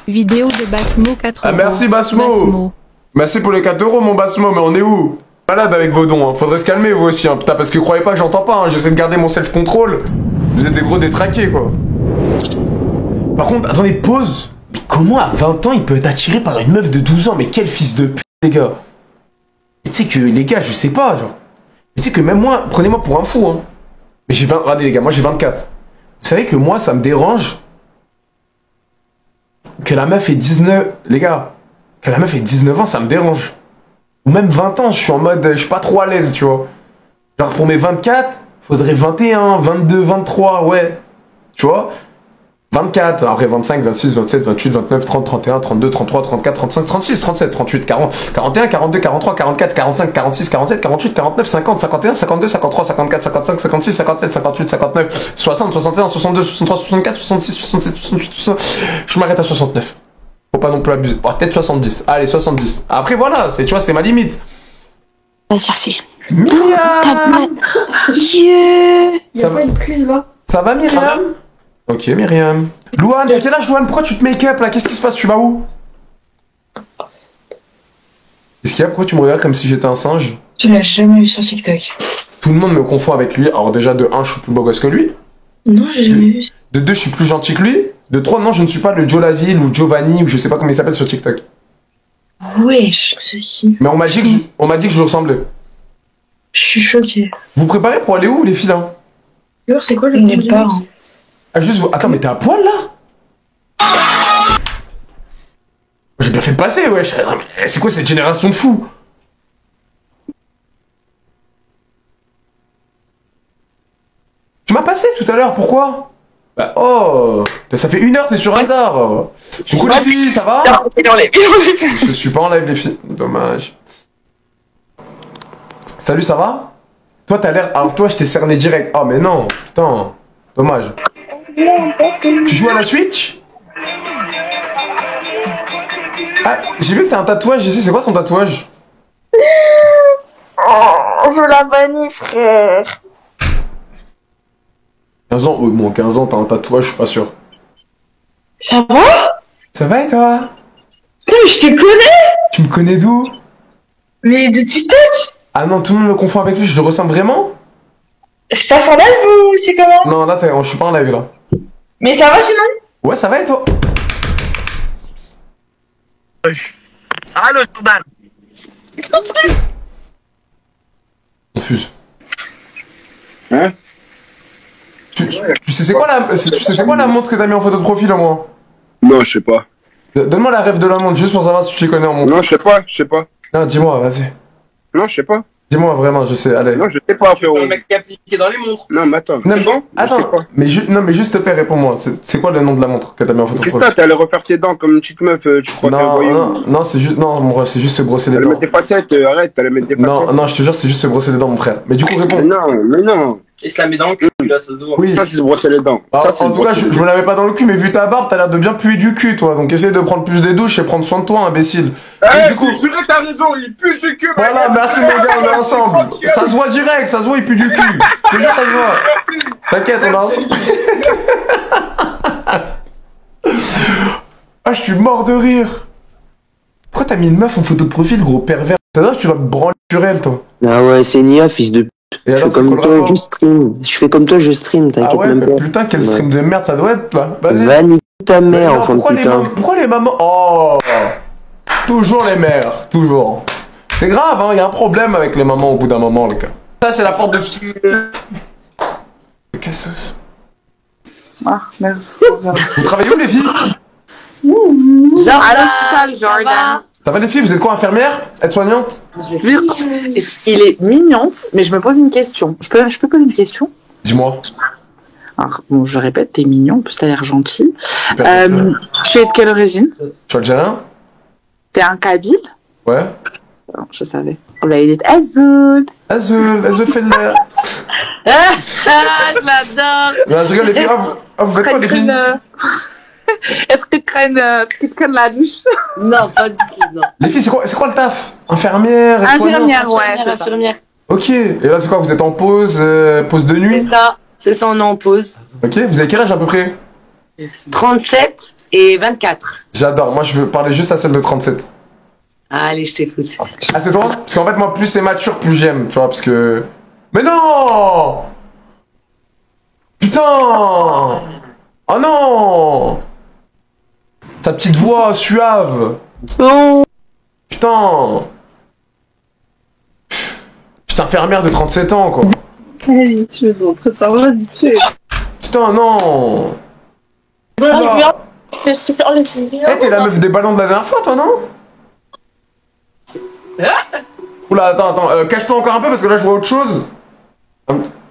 Vidéo de Basmo 4 Ah, merci Basmo. Merci pour les 4 euros, mon Basmo, mais on est où? Malade avec vos dons, hein. Faudrait se calmer vous aussi, hein. Putain, parce que croyez pas que j'entends pas, hein. J'essaie de garder mon self-control. Vous êtes des gros détraqués, quoi. Par contre, attendez, pause. Mais comment à 20 ans il peut être attiré par une meuf de 12 ans? Mais quel fils de pute, les gars. Tu sais que, les gars, je sais pas, genre. Tu sais que même moi, prenez-moi pour un fou, hein. Mais regardez les gars, moi j'ai 24. Vous savez que moi, ça me dérange que la meuf ait 19... Les gars, que la meuf ait 19 ans, ça me dérange. Ou même 20 ans, je suis en mode... Je suis pas trop à l'aise, tu vois. Genre pour mes 24, faudrait 21, 22, 23, ouais. Tu vois 24, après 25, 26, 27, 28, 29, 30, 31, 32, 33, 34, 35, 36, 37, 38, 40, 41, 42, 43, 44, 45, 46, 47, 48, 49, 50, 51, 52, 53, 54, 55, 56, 57, 58, 59, 60, 61, 62, 63, 64, 66, 67, 68, 69. Je m'arrête à 69. Faut pas non plus abuser. Bon, peut-être 70. Allez, 70. Après, voilà, tu vois, c'est ma limite. Va chercher. Myriam! Ça va une prise là. Ça va, Myriam? Ok, Myriam. Louane, à quel âge, Louane? Pourquoi tu te make-up là? Qu'est-ce qui se passe? Tu vas où? Qu'est-ce qu'il y a? Pourquoi tu me regardes comme si j'étais un singe? Tu l'as jamais vu sur TikTok. Tout le monde me confond avec lui. Alors, déjà, de 1, je suis plus beau gosse que lui. Non, j'ai jamais vu ça. De 2, je suis plus gentil que lui. De 3, non, je ne suis pas le Joe Laville ou Giovanni ou je sais pas comment il s'appelle sur TikTok. Wesh, c'est qui? Mais on m'a dit que je lui ressemblais. Je suis choquée. Vous préparez pour aller où, les filles, là? C'est quoi le nom du mec? Ah, juste... Attends, mais t'es à poil, là? J'ai bien fait de passer, wesh. C'est quoi cette génération de fous? Tu m'as passé tout à l'heure, pourquoi? Bah, oh, ça fait 1 heure, t'es sur hasard. Du coup, les filles, ça va? Je suis pas en live, les filles. Dommage. Salut, ça va? Toi, t'as l'air... Alors, toi, je t'ai cerné direct. Oh, mais non, putain. Dommage. Tu joues à la Switch? Ah, j'ai vu que t'as un tatouage ici. C'est quoi ton tatouage? Oh, je la bannis, frère. 15 ans? Oh, bon, 15 ans, t'as un tatouage, je suis pas sûr. Ça va? Ça va et toi? Putain, mais je te connais! Tu me connais d'où? Mais de TikTok? Ah non, tout le monde me confond avec lui, je le ressemble vraiment? Je passe en live ou c'est comment? Non, là, je suis pas en live, là. Mais ça va sinon? Ouais, ça va et toi? Allô, Jordan. Confuse. Hein? Tu sais c'est quoi la montre que t'as mis en photo de profil au moins? Non, je sais pas. Donne-moi la rêve de la montre, juste pour savoir si tu les connais en montre. Non, je sais pas. Non, dis-moi, vas-y. Non, je sais pas. Dis-moi vraiment, je sais, allez. Non, je sais pas, frérot. Le mec qui a appliqué dans les montres. Non, mais attends. Non, bon attends, mais juste s'il te plaît, réponds-moi. C'est quoi le nom de la montre que t'as mis en photo de profil? Christa, t'es allé refaire tes dents comme une petite meuf, tu crois Non, c'est juste, non, mon rêve, c'est juste se brosser les dents. T'allais mettre des facettes, arrête, t'allais mettre des facettes. Non, je te jure, c'est juste se brosser les dents, mon frère. Mais du coup, réponds. Mais non. Il se la met dans le cul, là, ça se voit. Oui. Ça, c'est se brosser les dents. Alors, en tout cas, je me la mets pas dans le cul, mais vu ta barbe, t'as l'air de bien puer du cul, toi. Donc, essaye de prendre plus des douches et prendre soin de toi, imbécile. Eh, du coup, je dirais que t'as raison, il pue du cul. voilà, merci mon gars, on est ensemble. Ça se voit direct, ça se voit, il pue du cul. Je te jure, ça se voit. T'inquiète, on est ensemble. Ah, je suis mort de rire. Pourquoi t'as mis une meuf en photo de profil, gros pervers? Ça doit que tu vas te branler sur elle, toi. Ah ouais, c'est Nia, fils de pute. Et alors, je fais comme toi, je stream. Je fais comme toi, je stream, t'inquiète Ah ouais, même pas. putain, quel stream de merde ça doit être, là. Vas-y. Va niquer ta mère, non, enfant de putain. Pourquoi les mamans... Oh, toujours les mères, toujours. C'est grave, hein, y a un problème avec les mamans au bout d'un moment, les gars. Ça, c'est la porte de... Cassos. Ah, merci. Vous travaillez où, les filles? Genre à l'hôpital, Jordan. Ça va, les filles? Vous êtes quoi, infirmière? Aide-soignante? Il est mignonne, mais je me pose une question. Je peux poser une question? Dis-moi. Alors, bon, je répète, t'es mignon, en plus t'as l'air gentil. Tu es de quelle origine? Je suis algérien. T'es un Kabyle? Ouais. Non, je savais. Oh, bah, il est Azul. Azul fait l'air. Je l'adore. Non, je rigole, les filles. Vous faites quoi, les filles? Est-ce que tu traînes la douche? Non, pas du tout, non. Les filles, c'est quoi le taf? Infirmière? Infirmière, ouais, c'est infirmière. Ok, et là, c'est quoi? Vous êtes en pause, pause de nuit? C'est ça, on est en pause. Ok, vous avez quel âge à peu près? 37 et 24. J'adore, moi je veux parler juste à celle de 37. Allez, je t'écoute. Ah, c'est toi? Parce qu'en fait, moi, plus c'est mature, plus j'aime, tu vois, parce que... Mais non! Putain! Oh non! Sa petite voix suave. Oh. Putain! Je suis infirmière de 37 ans, quoi. Allez, tu veux d'autres temps, vas-y, fais. Putain, non! Eh, t'es la meuf des ballons de la dernière fois, toi, non? Oula, attends, cache-toi encore un peu parce que là je vois autre chose.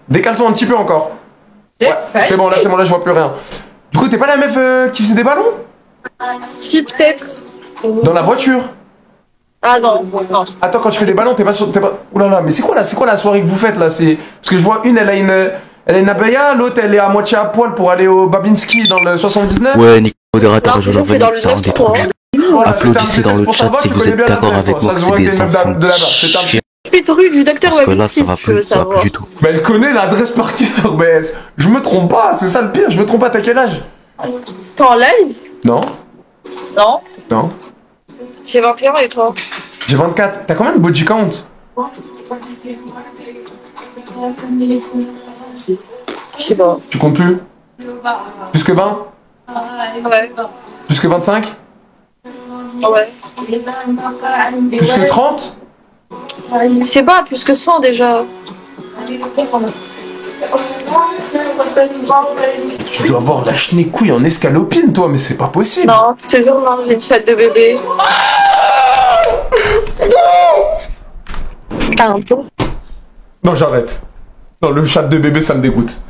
Décale-toi un petit peu encore. Ouais, c'est bon, là je vois plus rien. Du coup, t'es pas la meuf qui faisait des ballons? Si, peut-être. Dans la voiture? Ah non. Attends, quand tu fais des ballons, t'es pas... Oulala, mais c'est quoi la soirée que vous faites là? C'est... Parce que je vois elle a une abaya, l'autre elle est à moitié à poil pour aller au Babinski dans le 79. Ouais, Nick, modérateur, je vous en veux, ça rend des trous. Applaudissez dans le chat si vous êtes d'accord avec moi que c'est des enfants de chien. Suite rue du docteur Parce que là, Babinski, ça va plus du tout. Mais elle connaît l'adresse par cœur, mais je me trompe pas, c'est ça le pire, je me trompe pas, t'as quel âge? T'es en live? Non. Non. Non. J'ai 21 et toi? J'ai 24. T'as combien de body count? Je sais pas. Tu comptes plus? Plus que 20? Ouais. Plus que 25? Ouais. Plus que 30? Je sais pas, plus que 100 déjà. Tu dois avoir la couille en escalopine, toi, mais c'est pas possible. Non, je te jure, non, j'ai une chatte de bébé. T'as un peu. Non, j'arrête. Non, le chat de bébé, ça me dégoûte.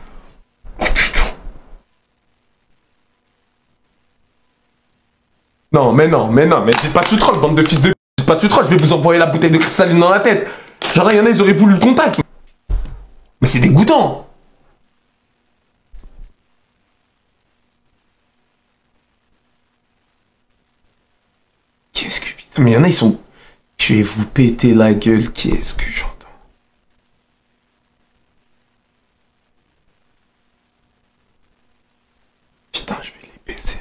Non, mais dites pas tout troll, bande de fils de... Dites pas tout troll, je vais vous envoyer la bouteille de cristalline dans la tête. Genre, il y en a, ils auraient voulu le contact. Mais c'est dégoûtant. Qu'est-ce que... Putain, mais il y en a, ils sont... Je vais vous péter la gueule, qu'est-ce que j'entends. Putain, je vais les baiser.